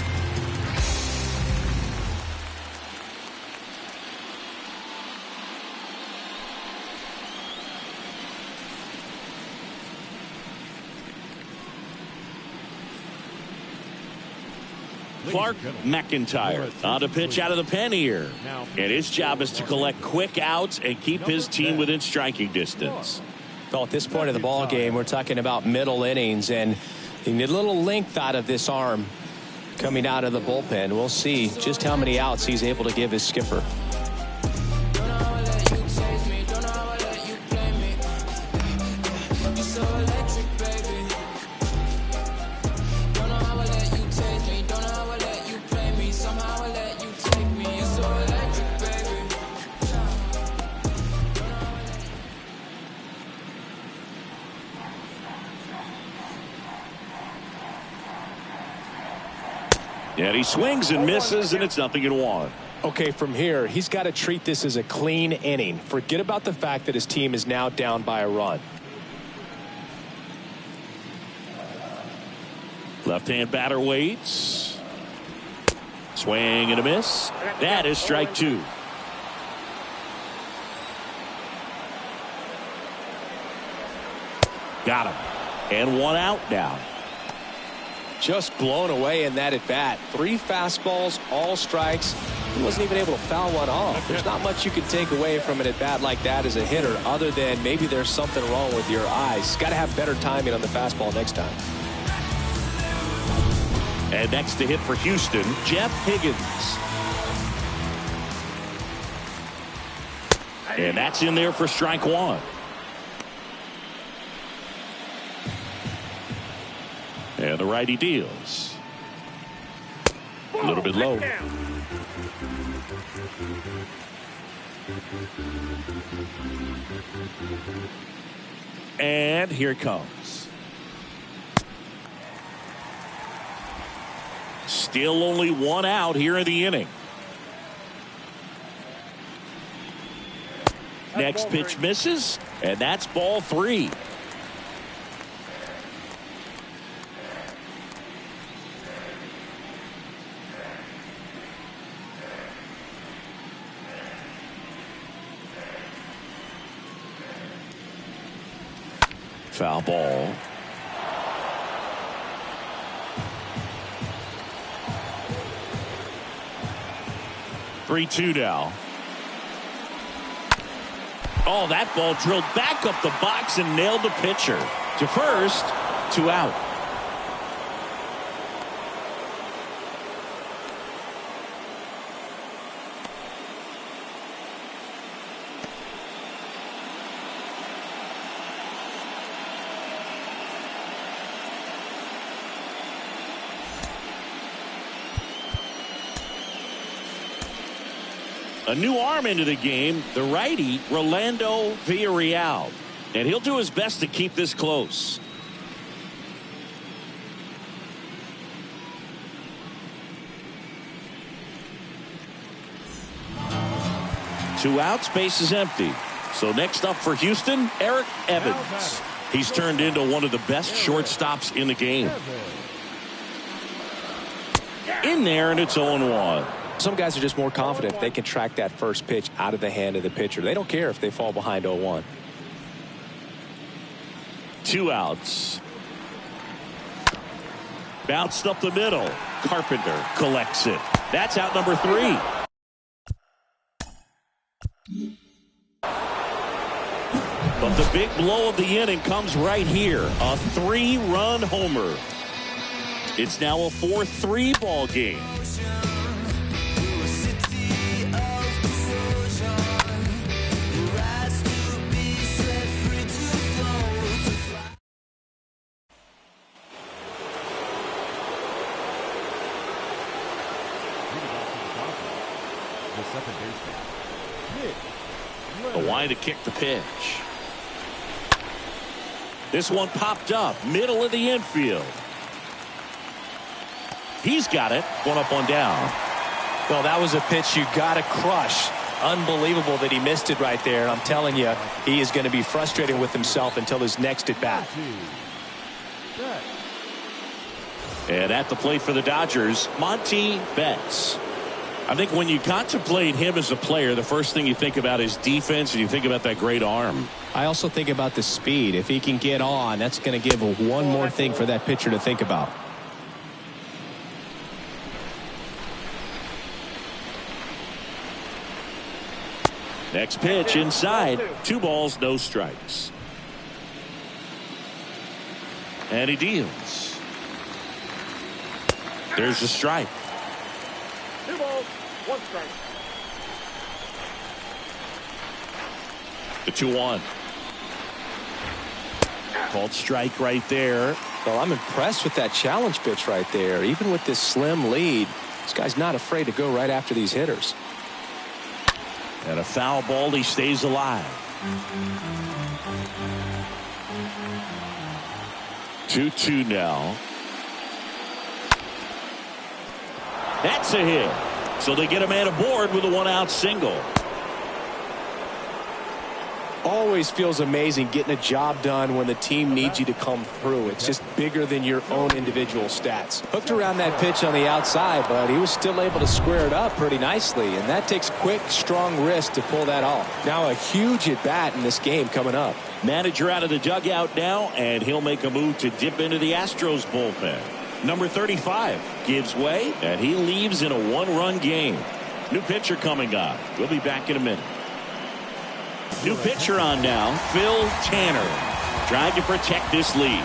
Clark McIntyre on to pitch out of the pen here. And his job is to collect quick outs and keep his team within striking distance. Well, at this point of the ball game, we're talking about middle innings, and you need a little length out of this arm coming out of the bullpen. We'll see just how many outs he's able to give his skipper. And he swings and misses, and it's 0-1. Okay, from here, he's got to treat this as a clean inning. Forget about the fact that his team is now down by a run. Left-hand batter waits. Swing and a miss. That is strike 2. Got him. And 1 out now. Just blown away in that at bat. 3 fastballs, all strikes. He wasn't even able to foul one off. There's not much you can take away from an at bat like that as a hitter, other than maybe there's something wrong with your eyes. Got to have better timing on the fastball next time. And next to hit for Houston, Jeff Higgins. And that's in there for strike 1. And the righty deals. A little bit low. And here it comes. Still only 1 out here in the inning. Next pitch misses, and that's ball 3. Foul ball. Three-two now. Oh, that ball drilled back up the box and nailed the pitcher. To first, 2 out. A new arm into the game, the righty, Rolando Villarreal. And he'll do his best to keep this close. Two outs, base is empty. So next up for Houston, Eric Evans. He's turned into one of the best shortstops in the game. In there, and it's 0-1. Some guys are just more confident if they can track that first pitch out of the hand of the pitcher. They don't care if they fall behind 0-1. 2 outs. Bounced up the middle. Carpenter collects it. That's out number 3. But the big blow of the inning comes right here. A 3-run homer. It's now a 4-3 ball game. The line to kick the pitch. This one popped up, middle of the infield. He's got it. 1 up, 1 down. Well, that was a pitch you got to crush. Unbelievable that he missed it right there. I'm telling you, he is going to be frustrated with himself until his next at bat. And at the plate for the Dodgers, Monty Betts. I think when you contemplate him as a player, the first thing you think about is defense, and you think about that great arm. I also think about the speed. If he can get on, that's going to give one more thing for that pitcher to think about. Next pitch inside. 2 balls, no strikes. And he deals. There's a strike. 2 balls, 1 strike. The 2-1. Called strike right there. Well, I'm impressed with that challenge pitch right there. Even with this slim lead, this guy's not afraid to go right after these hitters. And a foul ball, he stays alive. 2-2 now. That's a hit. So they get a man aboard with a 1-out single. always feels amazing getting a job done when the team needs you to come through. It's just bigger than your own individual stats. Hooked around that pitch on the outside, but he was still able to square it up pretty nicely, and that takes quick, strong wrist to pull that off. Now a huge at-bat in this game coming up. Manager out of the dugout now, and he'll make a move to dip into the Astros bullpen. Number 35 gives way, and he leaves in a one-run game. New pitcher coming up. We'll be back in a minute. New pitcher on now, Phil Tanner, trying to protect this lead.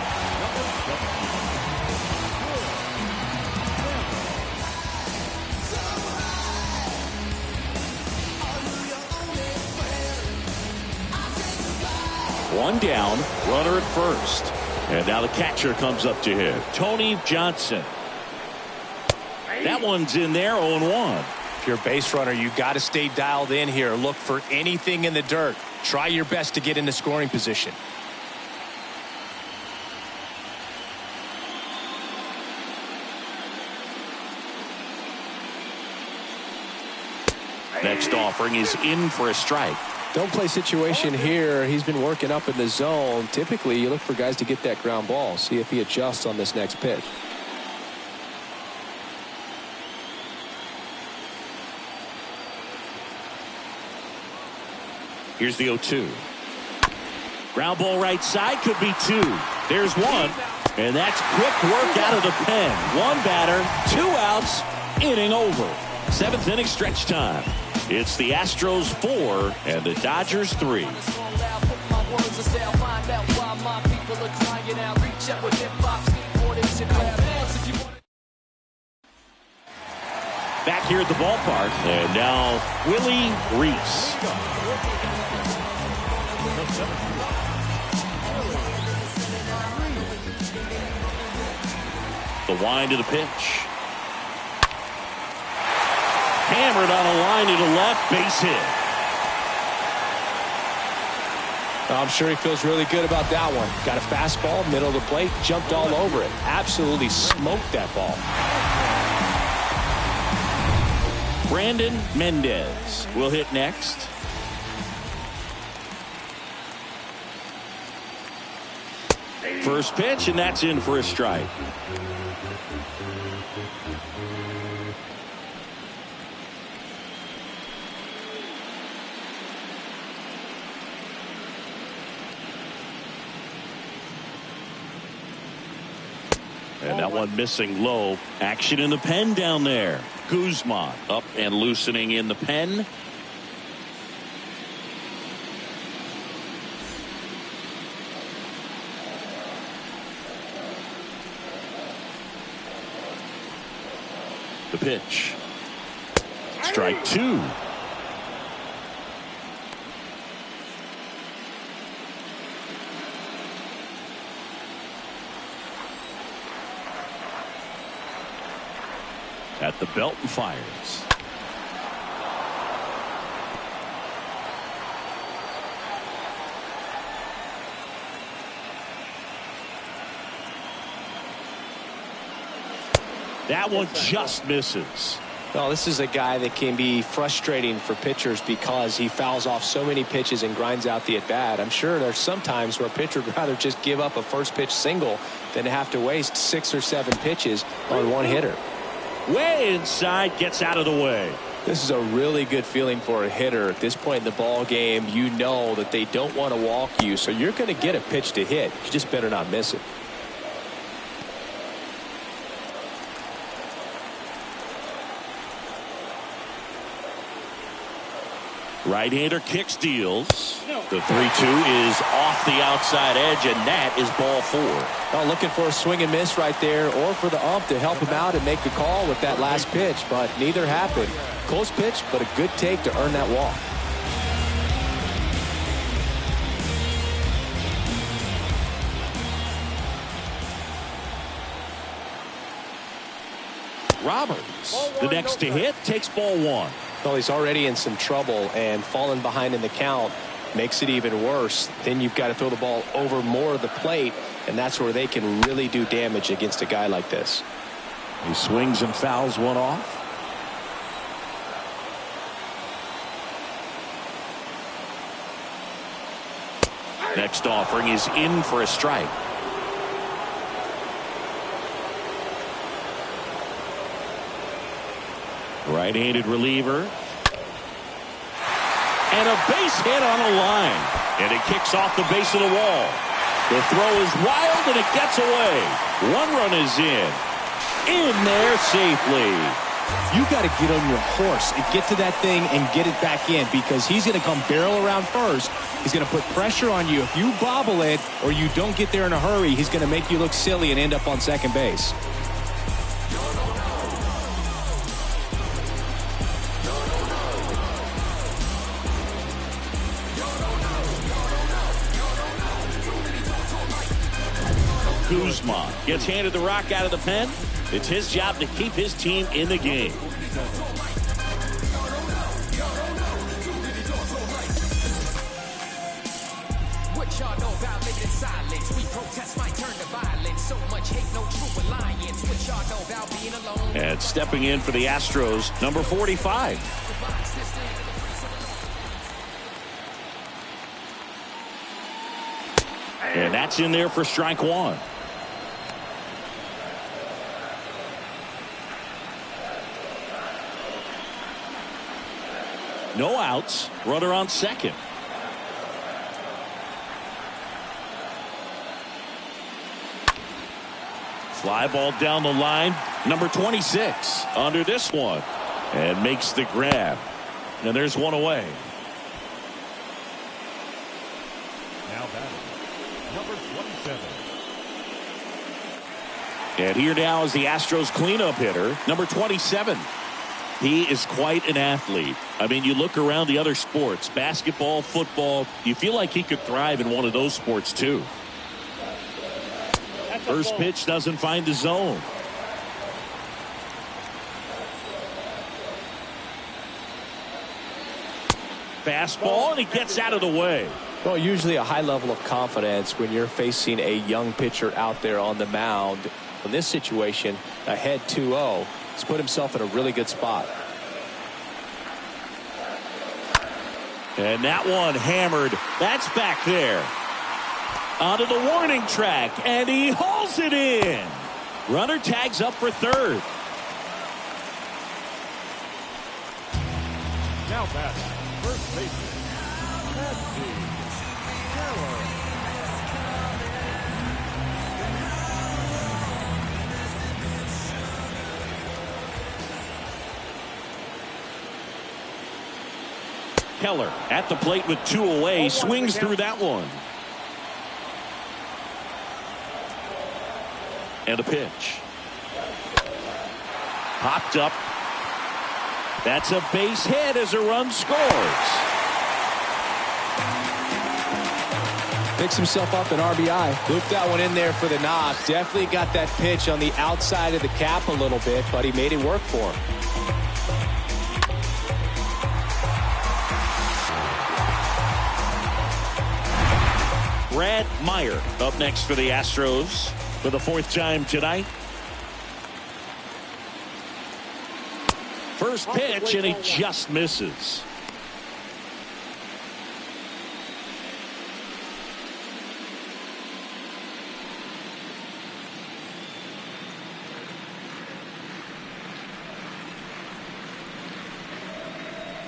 One down, runner at first. And now the catcher comes up to hit, Tony Johnson. That one's in there, 0-1. If you're a base runner, you got to stay dialed in here. Look for anything in the dirt. Try your best to get into scoring position. Next offering is in for a strike. Don't play situation here. He's been working up in the zone. Typically, you look for guys to get that ground ball. See if he adjusts on this next pitch. Here's the 0-2. Ground ball right side, could be two. There's one. And that's quick work out of the pen. One batter, 2 outs, inning over. 7th inning stretch time. It's the Astros 4 and the Dodgers 3. Back here at the ballpark, and now Willie Reese. The wind to the pitch. Hammered on a line to the left, base hit. I'm sure he feels really good about that one. Got a fastball, middle of the plate, jumped all over it. Absolutely smoked that ball. Brandon Mendez will hit next. First pitch, and that's in for a strike. And that one missing low. Action in the pen down there. Guzman up and loosening in the pen. The pitch. Strike 2. At the belt and fires. That one just misses. Well, this is a guy that can be frustrating for pitchers because he fouls off so many pitches and grinds out the at-bat. I'm sure there's some times where a pitcher would rather just give up a first pitch single than have to waste 6 or 7 pitches on one hitter. Way inside, gets out of the way. This is a really good feeling for a hitter. At this point in the ball game, you know that they don't want to walk you, so you're going to get a pitch to hit. You just better not miss it. Right-hander kicks, deals. The 3-2 is off the outside edge, and that is ball 4. Well, looking for a swing and miss right there, or for the ump to help him out and make the call with that last pitch, but neither happened. Close pitch, but a good take to earn that walk. Roberts, the next to hit, takes ball 1. Well, he's already in some trouble, and falling behind in the count makes it even worse. Then you've got to throw the ball over more of the plate, and that's where they can really do damage against a guy like this. He swings and fouls one off. Next offering is in for a strike. Right-handed reliever. And a base hit on a line. And it kicks off the base of the wall. The throw is wild and it gets away. One run is in there safely. You got to get on your horse and get to that thing and get it back in, because he's going to come barrel around first. He's going to put pressure on you. If you bobble it or you don't get there in a hurry, he's going to make you look silly and end up on second base. Kuzma gets handed the rock out of the pen. It's his job to keep his team in the game. What y'all know about living in silence? We protest might turn to violence. So much hate, no true alliance. What y'all know about being alone? And stepping in for the Astros, number 45. And that's in there for strike one. No outs. Runner on second. Fly ball down the line. Number 26 under this one. And makes the grab. And there's one away. Now batting, number 27. And here now is the Astros cleanup hitter, number 27. He is quite an athlete. I mean, you look around the other sports, basketball, football, you feel like he could thrive in one of those sports too. First pitch doesn't find the zone. Fastball, and he gets out of the way. Well, usually a high level of confidence when you're facing a young pitcher out there on the mound. In this situation, ahead 2-0. He's put himself in a really good spot. And that one hammered. That's back there. Onto the warning track, and he hauls it in. Runner tags up for third. Now batting, first baseman, Matthew Keller. Keller at the plate with two away, swings through that one. And a pitch. Popped up. That's a base hit as a run scores. Picks himself up an RBI. Looped that one in there for the knock. Definitely got that pitch on the outside of the cap a little bit, but he made it work for him. Brad Meyer up next for the Astros for the fourth time tonight. First pitch, and he just misses.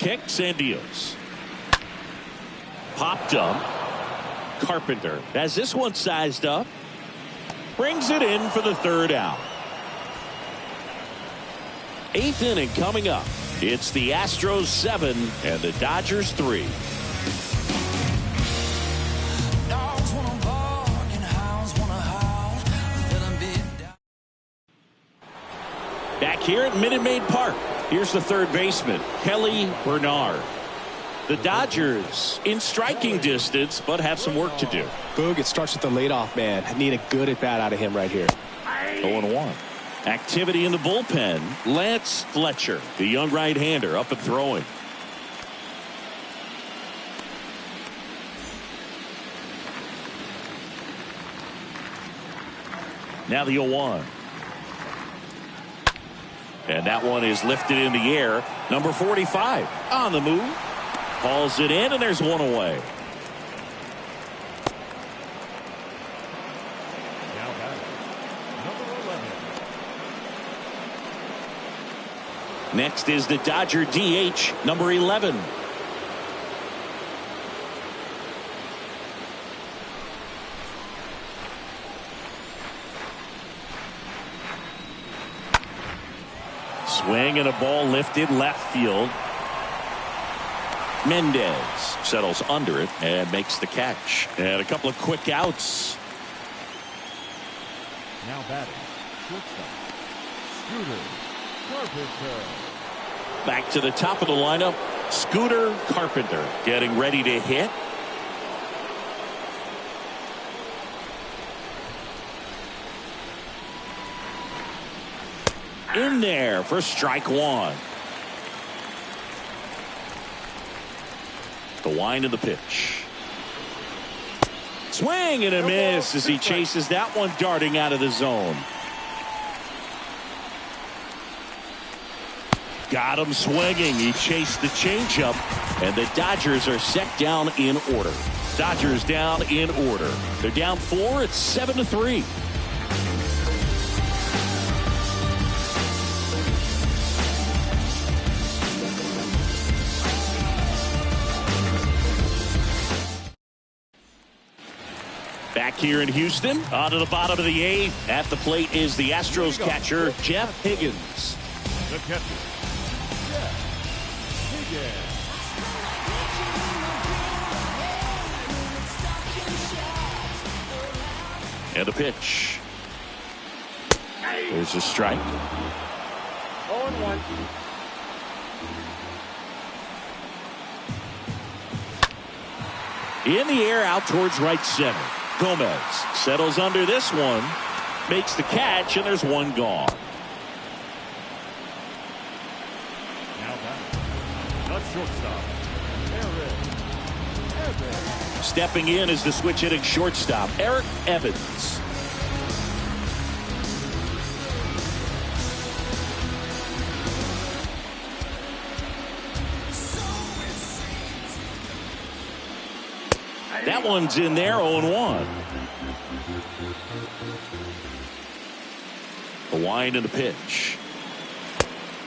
Kicks and deals. Popped up. Carpenter has this one sized up. Brings it in for the third out. Eighth inning coming up. It's the Astros 7 and the Dodgers 3. Back here at Minute Maid Park. Here's the third baseman, Kelly Bernard. The Dodgers in striking distance, but have some work to do. Boog, it starts with the leadoff man. I need a good at bat out of him right here. 0-1. Activity in the bullpen. Lance Fletcher, the young right-hander, up and throwing. Now the 0-1. And that one is lifted in the air. Number 45 on the move. Hauls it in, and there's one away. Next is the Dodger DH, number 11. Swing and a ball lifted left field. Mendez settles under it and makes the catch. And a couple of quick outs. Now batting, shortstop, Scooter Carpenter. Back to the top of the lineup, Scooter Carpenter getting ready to hit. In there for strike one. The wind of the pitch. Swing and a miss as he chases that one darting out of the zone. Got him swinging. He chased the changeup, and the Dodgers are set down in order. Dodgers down in order. They're down 4. It's 7-3. Back here in Houston, on to the bottom of the 8th. At the plate is the Astros catcher, Jeff Higgins. The catcher, Jeff Higgins. And a pitch. There's a strike. 0-1. In the air out towards right center. Gomez settles under this one, makes the catch, and there's one gone. Now batting, the shortstop, Eric Evans. Stepping in is the switch hitting shortstop, Eric Evans. That one's in there, 0-1. The wind and the pitch.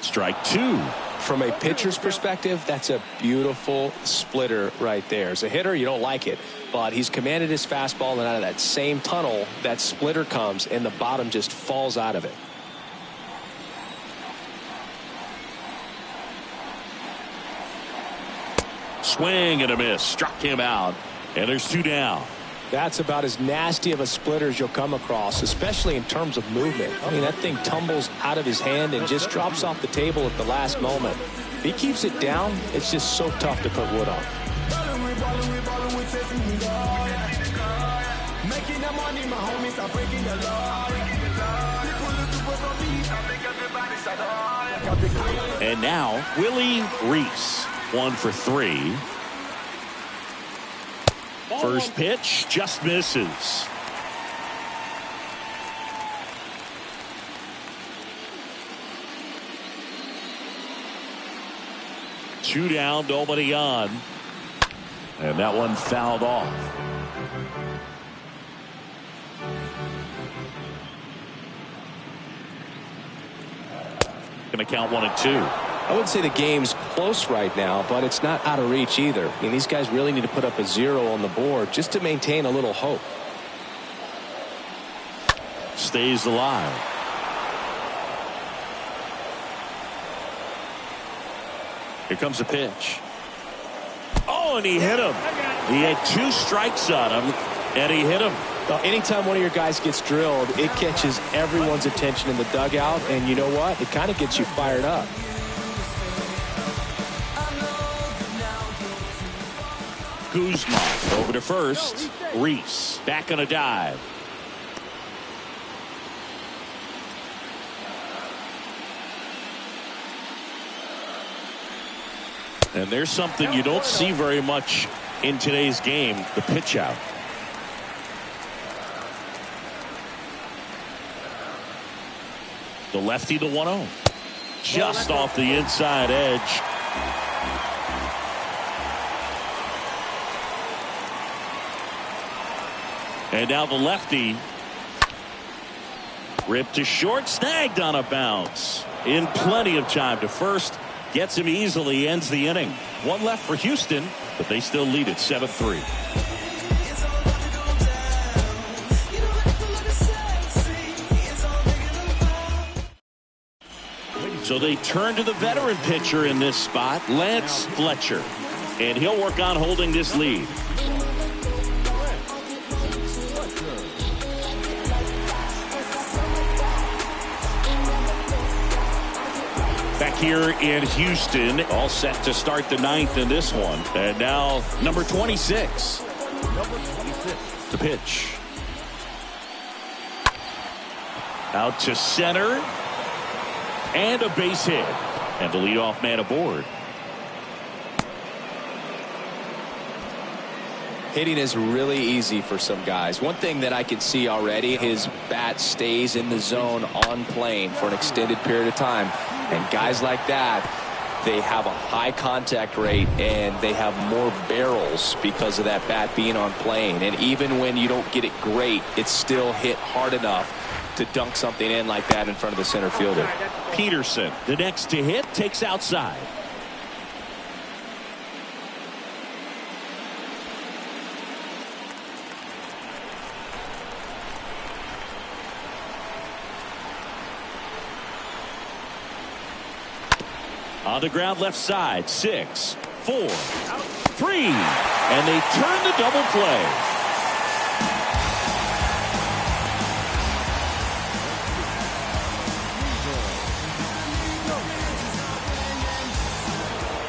Strike 2. From a pitcher's perspective, that's a beautiful splitter right there. As a hitter, you don't like it, but he's commanded his fastball, and out of that same tunnel, that splitter comes, and the bottom just falls out of it. Swing and a miss. Struck him out. And there's 2 down. That's about as nasty of a splitter as you'll come across, especially in terms of movement. I mean, that thing tumbles out of his hand and just drops off the table at the last moment. If he keeps it down, it's just so tough to put wood on. And now Willie Reese, 1 for 3. First pitch just misses. Two down, nobody on. And that one fouled off. Going to count 1-2. I would say the game's close right now, but it's not out of reach either. I mean, these guys really need to put up a 0 on the board just to maintain a little hope. Stays alive. Here comes a pitch. Oh, and he hit him. He had 2 strikes on him, and he hit him. Well, anytime one of your guys gets drilled, it catches everyone's attention in the dugout, and you know what? It kind of gets you fired up. Guzman over to first. Reese back on a dive. And there's something you don't see very much in today's game, the pitch out. The lefty, the 1-0. Just off the inside edge. And now the lefty. Ripped to short, snagged on a bounce. In plenty of time to first. Gets him easily, ends the inning. One left for Houston, but they still lead it 7-3. So they turn to the veteran pitcher in this spot, Lance Fletcher. And he'll work on holding this lead. Back here in Houston, all set to start the ninth in this one. And now number 26. The pitch. Out to center. And a base hit. And the leadoff man aboard. Hitting is really easy for some guys. One thing that I can see already, his bat stays in the zone on plane for an extended period of time. And guys like that, they have a high contact rate and they have more barrels because of that bat being on plane. And even when you don't get it great, it's still hit hard enough to dunk something in like that in front of the center fielder. Peterson, the next to hit, takes outside. On the ground left side, 6, 4, 3, and they turn the double play.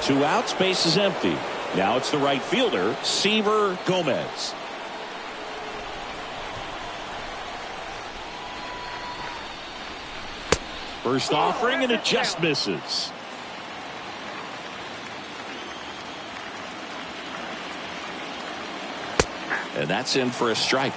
Two outs, base is empty. Now it's the right fielder, Seaver Gomez. First offering, and it just misses. And that's in for a strike.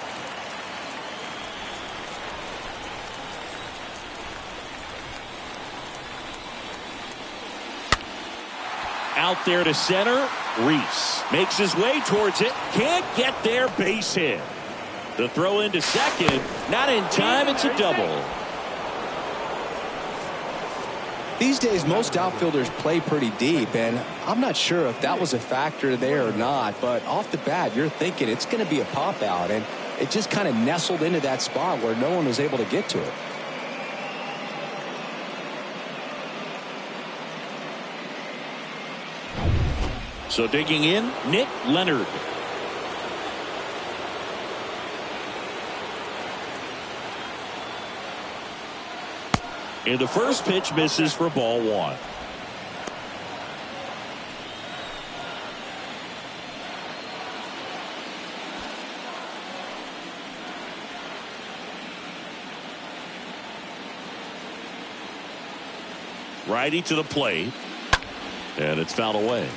Out there to center. Reese makes his way towards it. Can't get there. Base hit. The throw into second. Not in time. It's a double. These days, most outfielders play pretty deep, and I'm not sure if that was a factor there or not, but off the bat, you're thinking it's going to be a pop out, and it just kind of nestled into that spot where no one was able to get to it. So digging in, Nick Leonard. And the first pitch misses for ball 1. Righty to the plate. And it's fouled away.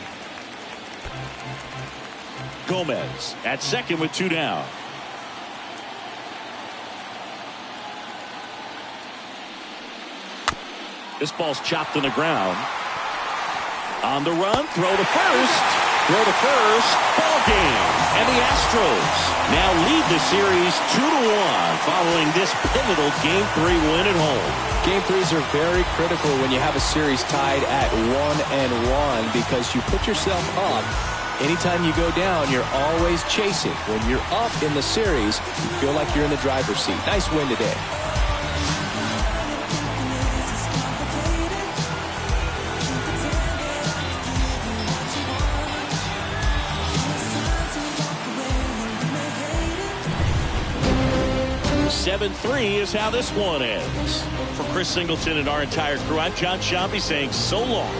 Gomez at second with 2 down. This ball's chopped on the ground. On the run, throw to first. Ball game. And the Astros now lead the series 2-1 following this pivotal Game 3 win at home. Game 3s are very critical when you have a series tied at 1-1 because you put yourself up. Anytime you go down, you're always chasing. When you're up in the series, you feel like you're in the driver's seat. Nice win today. (7-3) is how this one ends. For Chris Singleton and our entire crew, I'm John Shampi saying so long.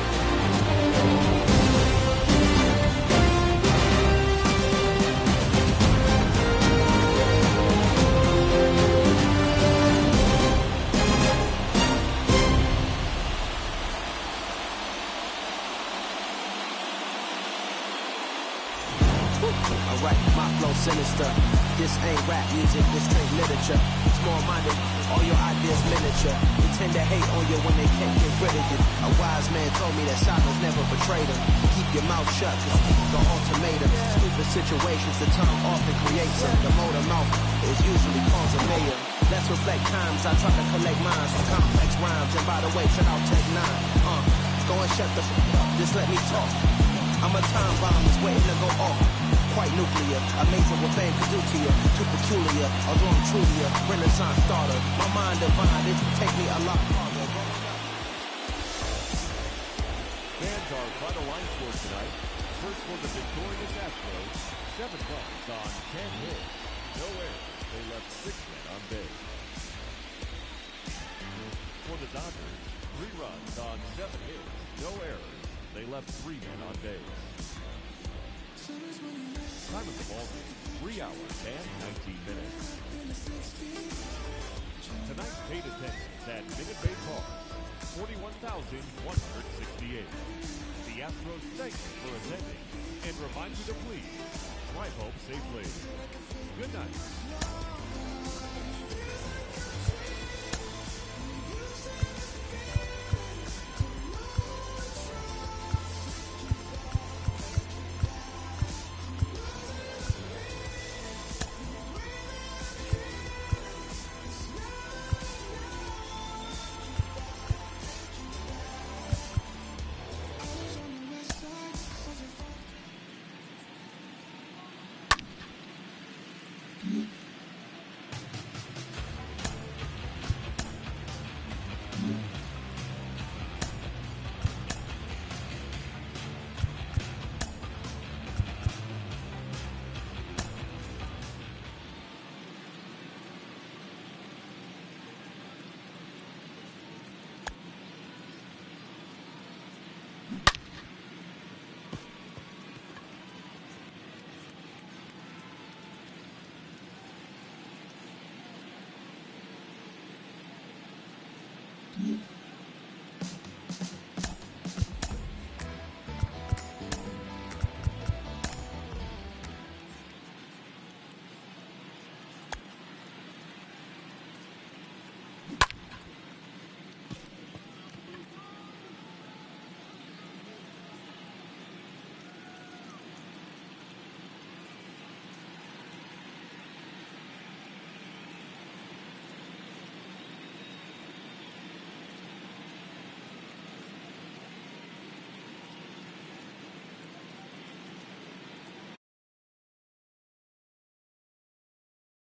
Alright, my flow sinister. This ain't rap music, this straight literature. Small-minded, all your ideas miniature. They tend to hate on you when they can't get rid of you. A wise man told me that silence never betrayed him. Keep your mouth shut, cause the ultimatum. Stupid situations, the tongue often creates them. The motor mouth is usually cause a mayor. Let's reflect times. I try to collect minds from complex rhymes. And by the way, shout out Tech 9. Go and shut the up. Just let me talk. I'm a time bomb that's waiting to go off. Quite nuclear, amazing what fame can do to you. Too peculiar, although I'm truly a renaissance starter. My mind divine, it take me a lot harder. Fans our final line score tonight. First for the victorious Astros, 7 runs on 10 hits. No errors. They left 6 men on base. For the Dodgers, 3 runs on 7 hits. No errors. They left 3 men on base. Time of the ball game, 3 hours and 19 minutes. Tonight's paid attendance at Minute Maid Park, 41,168. The Astros thank you for attending and remind you to please drive home safely. Good night.